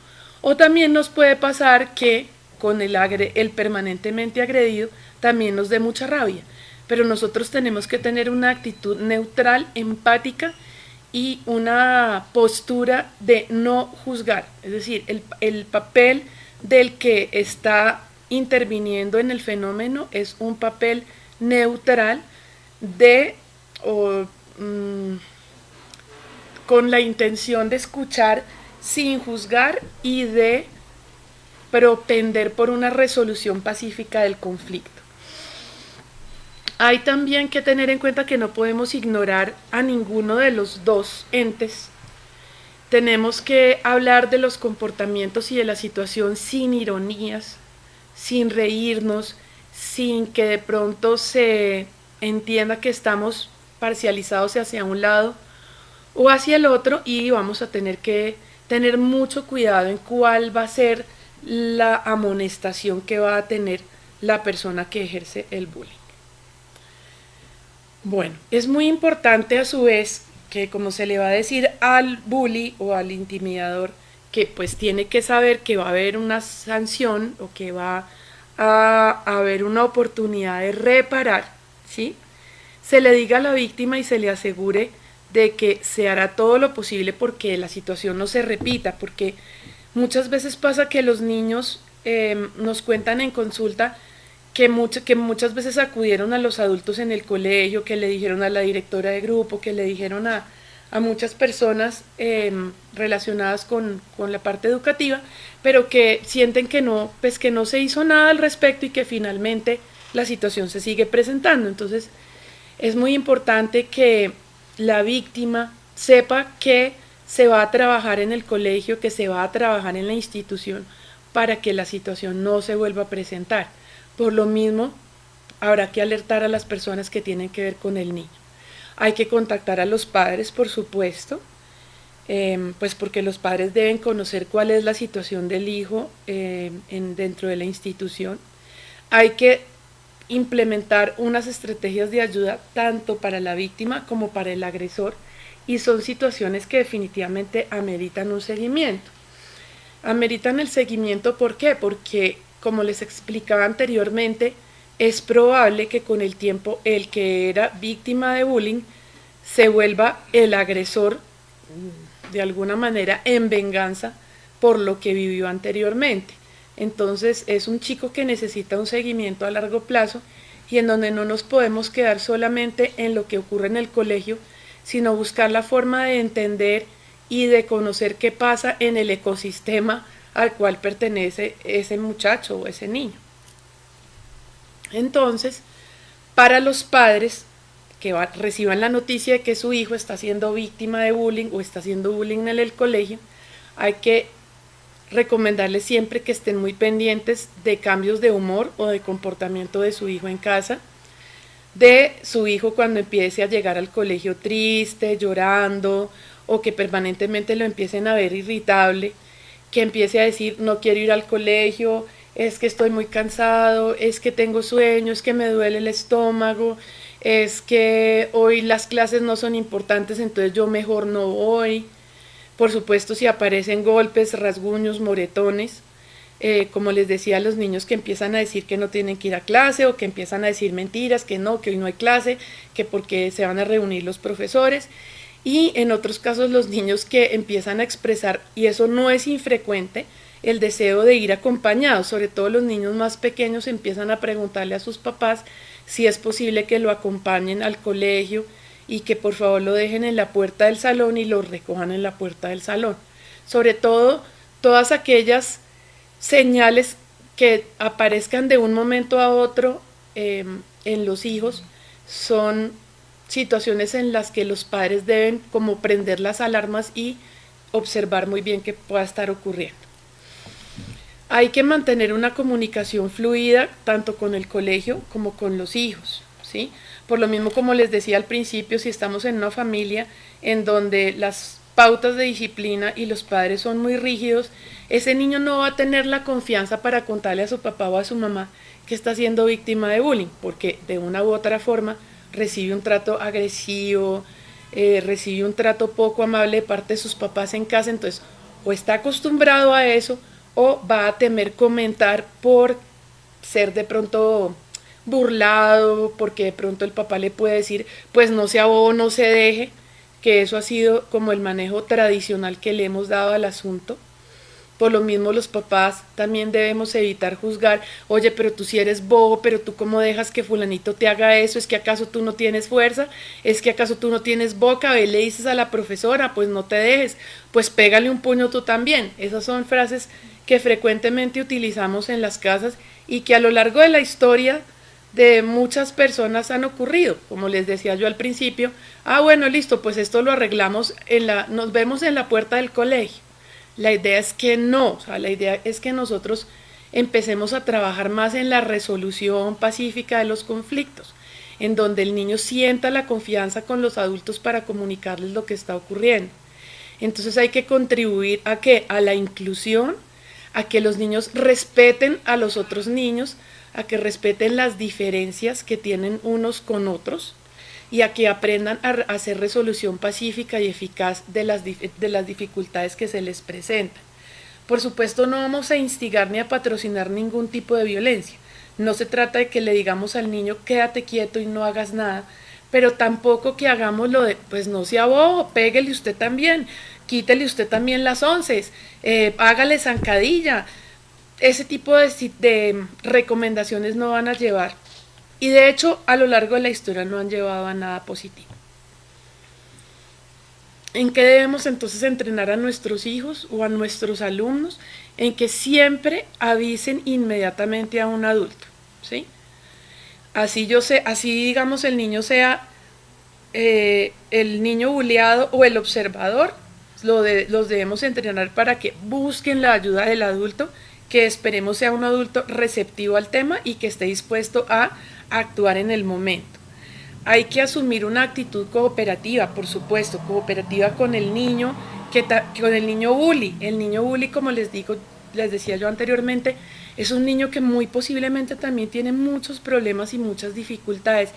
O también nos puede pasar que con el permanentemente agredido también nos dé mucha rabia. Pero nosotros tenemos que tener una actitud neutral, empática y una postura de no juzgar. Es decir, el papel del que está interviniendo en el fenómeno es un papel neutral con la intención de escuchar sin juzgar y de propender por una resolución pacífica del conflicto. Hay también que tener en cuenta que no podemos ignorar a ninguno de los dos entes. Tenemos que hablar de los comportamientos y de la situación sin ironías, sin reírnos, sin que de pronto se entienda que estamos parcializados hacia un lado o hacia el otro, y vamos a tener que tener mucho cuidado en cuál va a ser la amonestación que va a tener la persona que ejerce el bullying. Bueno, es muy importante a su vez que, como se le va a decir al bully o al intimidador, que pues tiene que saber que va a haber una sanción o que va a haber una oportunidad de reparar, ¿sí? Se le diga a la víctima y se le asegure de que se hará todo lo posible porque la situación no se repita, porque muchas veces pasa que los niños nos cuentan en consulta que muchas veces acudieron a los adultos en el colegio, que le dijeron a la directora de grupo, que le dijeron a muchas personas relacionadas con la parte educativa, pero que sienten que no se hizo nada al respecto y que finalmente la situación se sigue presentando. Entonces es muy importante que la víctima sepa que se va a trabajar en el colegio, que se va a trabajar en la institución para que la situación no se vuelva a presentar. Por lo mismo, habrá que alertar a las personas que tienen que ver con el niño. Hay que contactar a los padres, por supuesto, pues porque los padres deben conocer cuál es la situación del hijo dentro de la institución. Hay que implementar unas estrategias de ayuda tanto para la víctima como para el agresor, y son situaciones que definitivamente ameritan un seguimiento. Ameritan el seguimiento, ¿por qué? Porque, como les explicaba anteriormente, es probable que con el tiempo el que era víctima de bullying se vuelva el agresor de alguna manera en venganza por lo que vivió anteriormente. Entonces es un chico que necesita un seguimiento a largo plazo y en donde no nos podemos quedar solamente en lo que ocurre en el colegio, sino buscar la forma de entender y de conocer qué pasa en el ecosistema al cual pertenece ese muchacho o ese niño. Entonces, para los padres que reciban la noticia de que su hijo está siendo víctima de bullying o está haciendo bullying en el colegio, hay que recomendarles siempre que estén muy pendientes de cambios de humor o de comportamiento de su hijo en casa, de su hijo cuando empiece a llegar al colegio triste, llorando, o que permanentemente lo empiecen a ver irritable, que empiece a decir no quiero ir al colegio, es que estoy muy cansado, es que tengo sueño, es que me duele el estómago, es que hoy las clases no son importantes, entonces yo mejor no voy. Por supuesto, si aparecen golpes, rasguños, moretones, como les decía a los niños que empiezan a decir que no tienen que ir a clase o que empiezan a decir mentiras, que hoy no hay clase, que porque se van a reunir los profesores. Y en otros casos los niños que empiezan a expresar, y eso no es infrecuente, el deseo de ir acompañados, sobre todo los niños más pequeños empiezan a preguntarle a sus papás si es posible que lo acompañen al colegio y que por favor lo dejen en la puerta del salón y lo recojan en la puerta del salón. Sobre todo, todas aquellas señales que aparezcan de un momento a otro en los hijos son situaciones en las que los padres deben como prender las alarmas y observar muy bien qué pueda estar ocurriendo. Hay que mantener una comunicación fluida tanto con el colegio como con los hijos, ¿sí? Por lo mismo, como les decía al principio, si estamos en una familia en donde las pautas de disciplina y los padres son muy rígidos, ese niño no va a tener la confianza para contarle a su papá o a su mamá que está siendo víctima de bullying, porque de una u otra forma recibe un trato agresivo, recibe un trato poco amable de parte de sus papás en casa, entonces o está acostumbrado a eso o va a temer comentar por ser de pronto burlado, porque de pronto el papá le puede decir, pues no sea bobo, no se deje, que eso ha sido como el manejo tradicional que le hemos dado al asunto. Por lo mismo los papás también debemos evitar juzgar, oye, pero tú si eres bobo, pero tú cómo dejas que fulanito te haga eso, es que acaso tú no tienes fuerza, es que acaso tú no tienes boca, ve, le dices a la profesora, pues no te dejes, pues pégale un puño tú también. Esas son frases que frecuentemente utilizamos en las casas y que a lo largo de la historia de muchas personas han ocurrido, como les decía yo al principio, bueno, listo, pues esto lo arreglamos, nos vemos en la puerta del colegio. La idea es que no, o sea, la idea es que nosotros empecemos a trabajar más en la resolución pacífica de los conflictos, en donde el niño sienta la confianza con los adultos para comunicarles lo que está ocurriendo. Entonces hay que contribuir a ¿qué? A la inclusión, a que los niños respeten a los otros niños, a que respeten las diferencias que tienen unos con otros y a que aprendan a hacer resolución pacífica y eficaz de las dificultades que se les presentan. Por supuesto, no vamos a instigar ni a patrocinar ningún tipo de violencia. No se trata de que le digamos al niño quédate quieto y no hagas nada, pero tampoco que hagamos lo de pues no sea bobo, péguele usted también, quítele usted también las onces, hágale zancadilla. Ese tipo de recomendaciones no van a llevar, y de hecho a lo largo de la historia no han llevado a nada positivo. ¿En qué debemos entonces entrenar a nuestros hijos o a nuestros alumnos? En que siempre avisen inmediatamente a un adulto, ¿sí? Así digamos el niño sea el niño bulleado o el observador, los debemos entrenar para que busquen la ayuda del adulto, que esperemos sea un adulto receptivo al tema y que esté dispuesto a actuar en el momento. Hay que asumir una actitud cooperativa, por supuesto, cooperativa con el niño, con el niño bully. El niño bully, como les decía yo anteriormente, es un niño que muy posiblemente también tiene muchos problemas y muchas dificultades,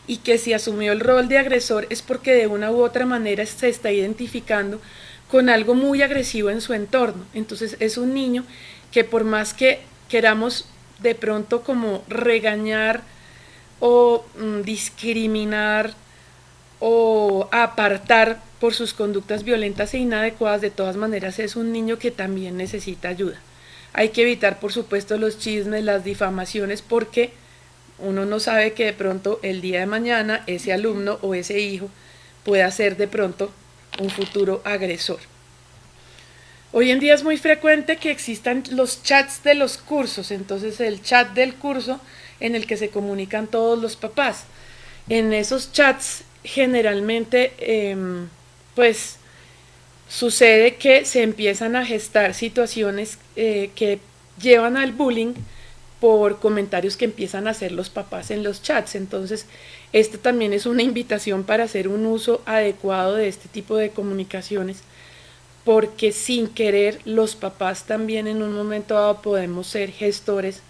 y que si asumió el rol de agresor es porque de una u otra manera se está identificando con algo muy agresivo en su entorno. Entonces es un niño que por más que queramos de pronto como regañar o discriminar o apartar por sus conductas violentas e inadecuadas, de todas maneras es un niño que también necesita ayuda. Hay que evitar, por supuesto, los chismes, las difamaciones, porque uno no sabe que de pronto el día de mañana ese alumno o ese hijo pueda ser de pronto un futuro agresor. Hoy en día es muy frecuente que existan los chats de los cursos, entonces el chat del curso en el que se comunican todos los papás. En esos chats generalmente pues sucede que se empiezan a gestar situaciones que llevan al bullying por comentarios que empiezan a hacer los papás en los chats. Entonces, esta también es una invitación para hacer un uso adecuado de este tipo de comunicaciones, porque sin querer los papás también en un momento dado podemos ser gestores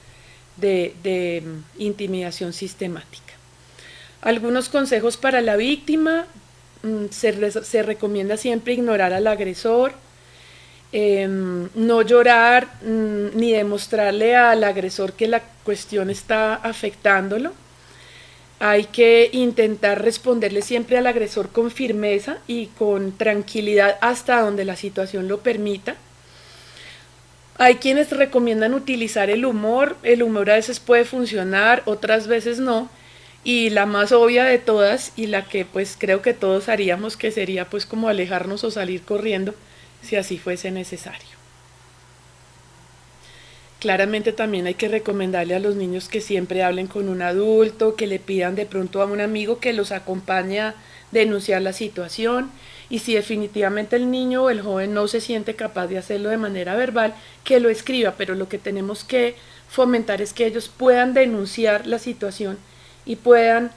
de intimidación sistemática. Algunos consejos para la víctima: se recomienda siempre ignorar al agresor, no llorar ni demostrarle al agresor que la cuestión está afectándolo. Hay que intentar responderle siempre al agresor con firmeza y con tranquilidad hasta donde la situación lo permita. Hay quienes recomiendan utilizar el humor a veces puede funcionar, otras veces no, y la más obvia de todas, y la que pues creo que todos haríamos, que sería pues como alejarnos o salir corriendo si así fuese necesario. Claramente también hay que recomendarle a los niños que siempre hablen con un adulto, que le pidan de pronto a un amigo que los acompañe a denunciar la situación, y si definitivamente el niño o el joven no se siente capaz de hacerlo de manera verbal, que lo escriba, pero lo que tenemos que fomentar es que ellos puedan denunciar la situación y puedan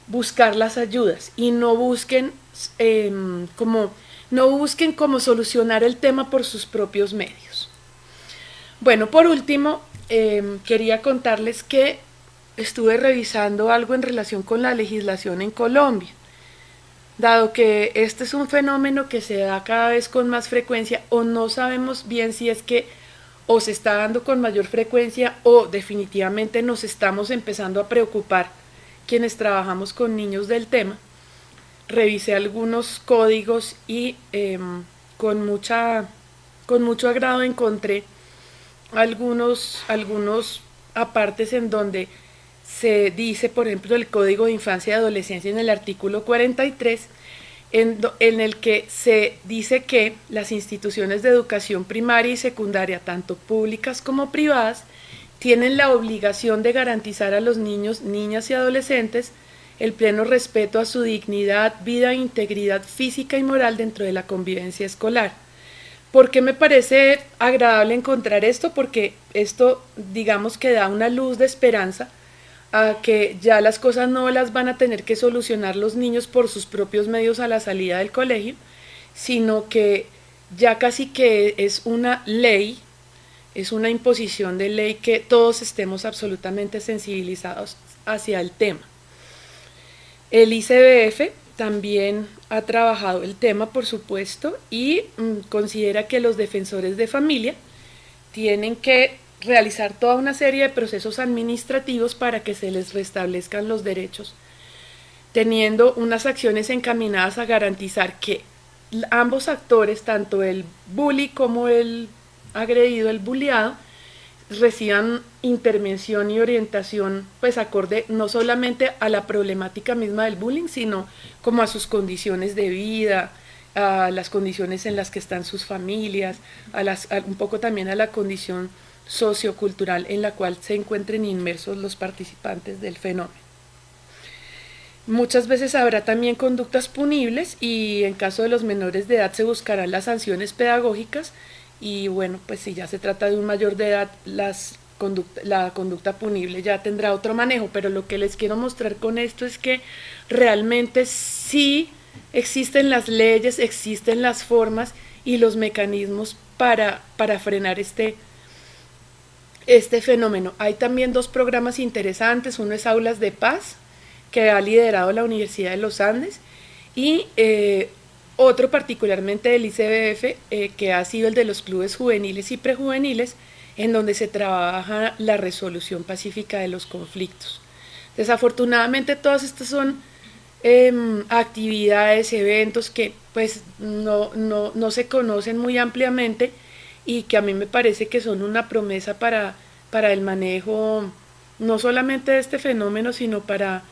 buscar las ayudas y no busquen cómo solucionar el tema por sus propios medios. Bueno, por último, quería contarles que estuve revisando algo en relación con la legislación en Colombia. Dado que este es un fenómeno que se da cada vez con más frecuencia, o no sabemos bien si es que o se está dando con mayor frecuencia o definitivamente nos estamos empezando a preocupar quienes trabajamos con niños del tema, revisé algunos códigos y con mucho agrado encontré algunos apartes en donde se dice, por ejemplo, el Código de Infancia y Adolescencia en el artículo 43, en el que se dice que las instituciones de educación primaria y secundaria, tanto públicas como privadas, tienen la obligación de garantizar a los niños, niñas y adolescentes el pleno respeto a su dignidad, vida e integridad física y moral dentro de la convivencia escolar. ¿Por qué me parece agradable encontrar esto? Porque esto, digamos, que da una luz de esperanza a que ya las cosas no las van a tener que solucionar los niños por sus propios medios a la salida del colegio, sino que ya casi que es una ley, es una imposición de ley que todos estemos absolutamente sensibilizados hacia el tema. El ICBF también ha trabajado el tema, por supuesto, y considera que los defensores de familia tienen que realizar toda una serie de procesos administrativos para que se les restablezcan los derechos, teniendo unas acciones encaminadas a garantizar que ambos actores, tanto el bully como el agredido, el bulliado, reciban intervención y orientación pues acorde no solamente a la problemática misma del bullying, sino como a sus condiciones de vida, a las condiciones en las que están sus familias, un poco también a la condición sociocultural en la cual se encuentren inmersos los participantes del fenómeno. Muchas veces habrá también conductas punibles y en caso de los menores de edad se buscarán las sanciones pedagógicas y bueno, pues si ya se trata de un mayor de edad, la conducta punible ya tendrá otro manejo, pero lo que les quiero mostrar con esto es que realmente sí existen las leyes, existen las formas y los mecanismos para frenar este fenómeno. Hay también dos programas interesantes, uno es Aulas de Paz, que ha liderado la Universidad de los Andes, y otro particularmente del ICBF, que ha sido el de los clubes juveniles y prejuveniles, en donde se trabaja la resolución pacífica de los conflictos. Desafortunadamente todas estas son actividades, eventos que pues no se conocen muy ampliamente y que a mí me parece que son una promesa para el manejo no solamente de este fenómeno, sino para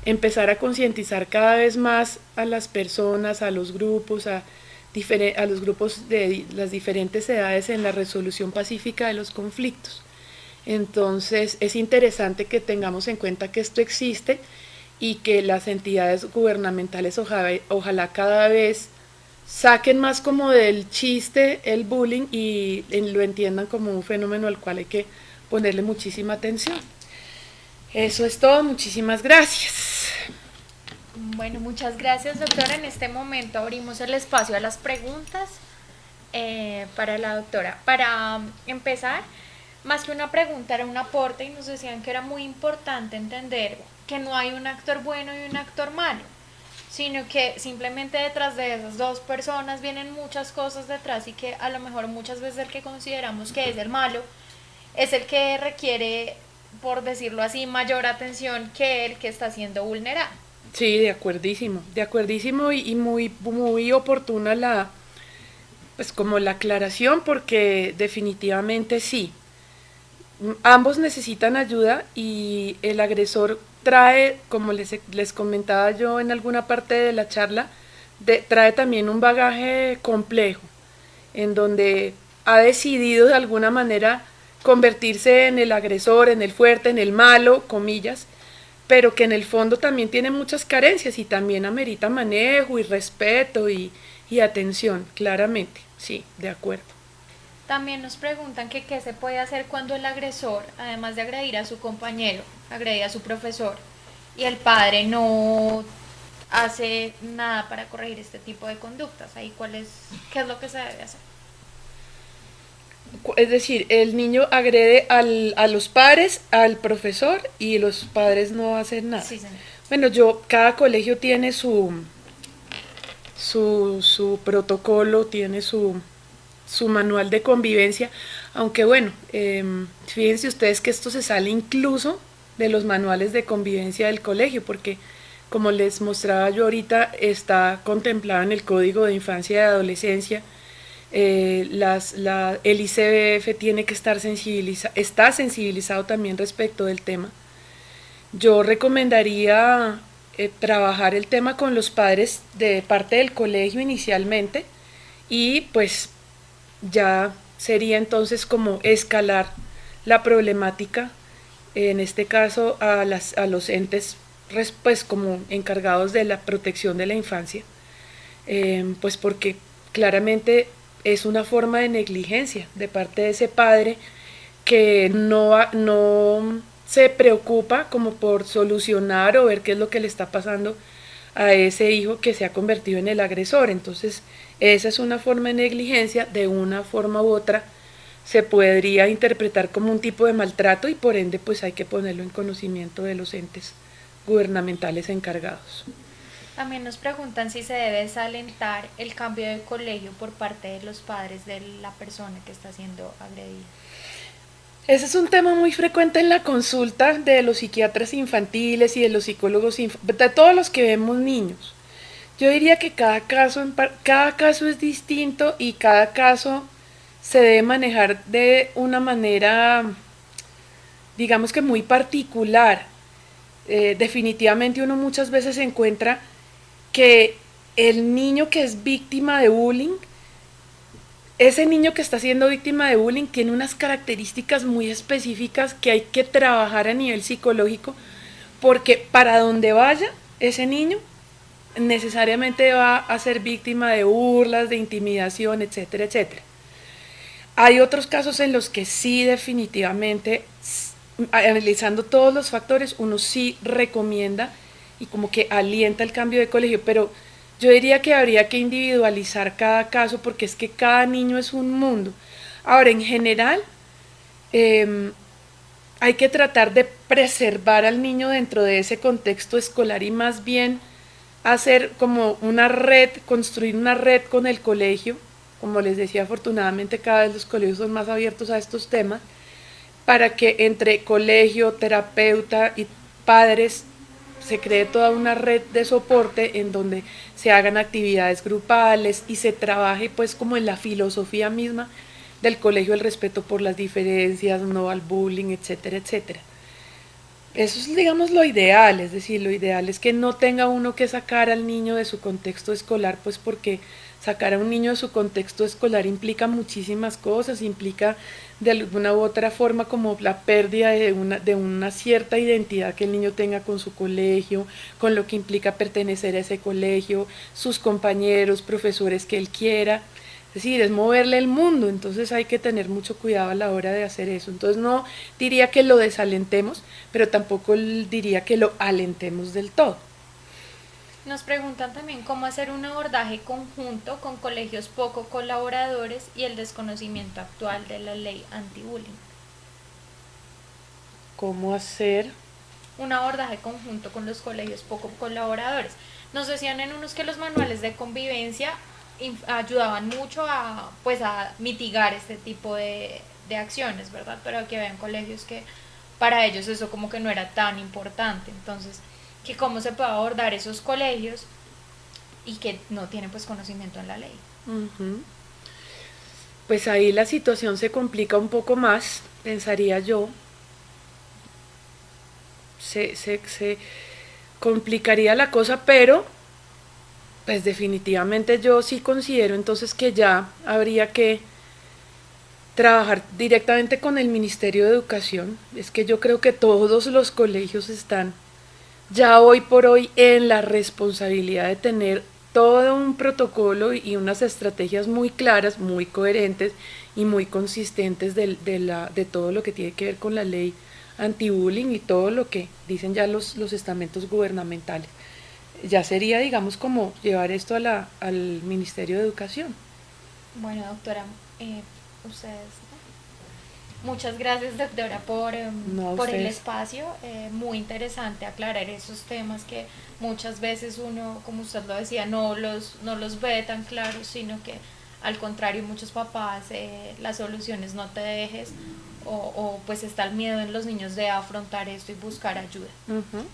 empezar a concientizar cada vez más a las personas, a los grupos, a los grupos de las diferentes edades en la resolución pacífica de los conflictos. Entonces es interesante que tengamos en cuenta que esto existe y que las entidades gubernamentales ojalá cada vez saquen más como del chiste el bullying y lo entiendan como un fenómeno al cual hay que ponerle muchísima atención. Eso es todo, muchísimas gracias. Bueno, muchas gracias, doctora. En este momento abrimos el espacio a las preguntas para la doctora. Para empezar, más que una pregunta, era un aporte y nos decían que era muy importante entender que no hay un actor bueno y un actor malo, sino que simplemente detrás de esas dos personas vienen muchas cosas detrás y que a lo mejor muchas veces el que consideramos que es el malo es el que requiere, por decirlo así, mayor atención que el que está siendo vulnerado. Sí, de acuerdísimo y muy oportuna pues como la aclaración, porque definitivamente sí, ambos necesitan ayuda y el agresor trae, como les comentaba yo en alguna parte de la charla, trae también un bagaje complejo, en donde ha decidido de alguna manera convertirse en el agresor, en el fuerte, en el malo, comillas, pero que en el fondo también tiene muchas carencias y también amerita manejo y respeto y atención, claramente, sí, de acuerdo. También nos preguntan que qué se puede hacer cuando el agresor, además de agredir a su compañero, agrede a su profesor, y el padre no hace nada para corregir este tipo de conductas. Ahí ¿qué es lo que se debe hacer? Es decir, el niño agrede a los padres, al profesor, y los padres no hacen nada. Sí, señor. Bueno, cada colegio tiene su protocolo, tiene su manual de convivencia, aunque bueno, fíjense ustedes que esto se sale incluso de los manuales de convivencia del colegio, porque como les mostraba yo ahorita, está contemplado en el Código de Infancia y Adolescencia. El ICBF tiene que está sensibilizado también respecto del tema. Yo recomendaría trabajar el tema con los padres de parte del colegio inicialmente y pues ya sería entonces como escalar la problemática, en este caso a los entes pues como encargados de la protección de la infancia, pues porque claramente es una forma de negligencia de parte de ese padre que no se preocupa como por solucionar o ver qué es lo que le está pasando a ese hijo que se ha convertido en el agresor. Entonces esa es una forma de negligencia, de una forma u otra se podría interpretar como un tipo de maltrato y por ende pues hay que ponerlo en conocimiento de los entes gubernamentales encargados. También nos preguntan si se debe desalentar el cambio de colegio por parte de los padres de la persona que está siendo agredida. Ese es un tema muy frecuente en la consulta de los psiquiatras infantiles y de los psicólogos, de todos los que vemos niños. Yo diría que cada caso es distinto y cada caso se debe manejar de una manera, digamos que muy particular. Definitivamente uno muchas veces encuentra que el niño que es víctima de bullying, ese niño que está siendo víctima de bullying tiene unas características muy específicas que hay que trabajar a nivel psicológico, porque para donde vaya ese niño necesariamente va a ser víctima de burlas, de intimidación, etcétera, etcétera. Hay otros casos en los que sí definitivamente, analizando todos los factores, uno sí recomienda y como que alienta el cambio de colegio, pero yo diría que habría que individualizar cada caso porque es que cada niño es un mundo. Ahora, en general, hay que tratar de preservar al niño dentro de ese contexto escolar y más bien hacer como una red, construir una red con el colegio. Como les decía, afortunadamente cada vez los colegios son más abiertos a estos temas, para que entre colegio, terapeuta y padres se cree toda una red de soporte en donde se hagan actividades grupales y se trabaje pues como en la filosofía misma del colegio, el respeto por las diferencias, no al bullying, etcétera, etcétera. Eso es, digamos, lo ideal, es decir, lo ideal es que no tenga uno que sacar al niño de su contexto escolar, pues porque sacar a un niño de su contexto escolar implica muchísimas cosas, implica de alguna u otra forma como la pérdida de una cierta identidad que el niño tenga con su colegio, con lo que implica pertenecer a ese colegio, sus compañeros, profesores que él quiera. Es decir, es moverle el mundo, entonces hay que tener mucho cuidado a la hora de hacer eso. Entonces no diría que lo desalentemos, pero tampoco diría que lo alentemos del todo. Nos preguntan también cómo hacer un abordaje conjunto con colegios poco colaboradores y el desconocimiento actual de la ley anti-bullying. ¿Cómo hacer? Un abordaje conjunto con los colegios poco colaboradores. Nos decían en unos que los manuales de convivencia ayudaban mucho a, pues, a mitigar este tipo de acciones, ¿verdad? Pero que habían colegios que para ellos eso como que no era tan importante. Entonces, que cómo se puede abordar esos colegios y que no tienen pues conocimiento en la ley. Uh-huh. Pues ahí la situación se complica un poco más, pensaría yo. Se complicaría la cosa, pero pues definitivamente yo sí considero entonces que ya habría que trabajar directamente con el Ministerio de Educación. Es que yo creo que todos los colegios están ya hoy por hoy en la responsabilidad de tener todo un protocolo y unas estrategias muy claras, muy coherentes y muy consistentes de todo lo que tiene que ver con la ley anti-bullying y todo lo que dicen ya los estamentos gubernamentales. Ya sería, digamos, como llevar esto al Ministerio de Educación. Bueno, doctora, ustedes... Muchas gracias, doctora, por el espacio. Muy interesante aclarar esos temas que muchas veces uno, como usted lo decía, no los ve tan claros, sino que al contrario, muchos papás, las soluciones no te dejes o pues está el miedo en los niños de afrontar esto y buscar ayuda.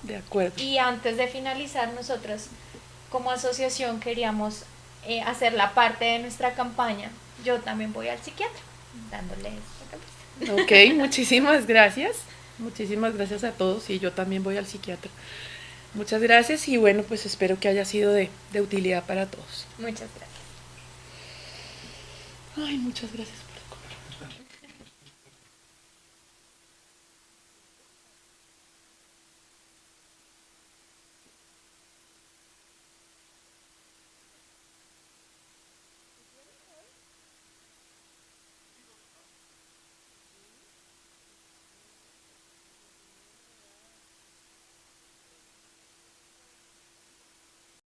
De acuerdo. Y antes de finalizar, nosotros como asociación queríamos hacer la parte de nuestra campaña. Yo también voy al psiquiatra, dándoles Ok, muchísimas gracias. Muchísimas gracias a todos y yo también voy al psiquiatra. Muchas gracias y bueno, pues espero que haya sido de utilidad para todos. Muchas gracias. Ay, muchas gracias.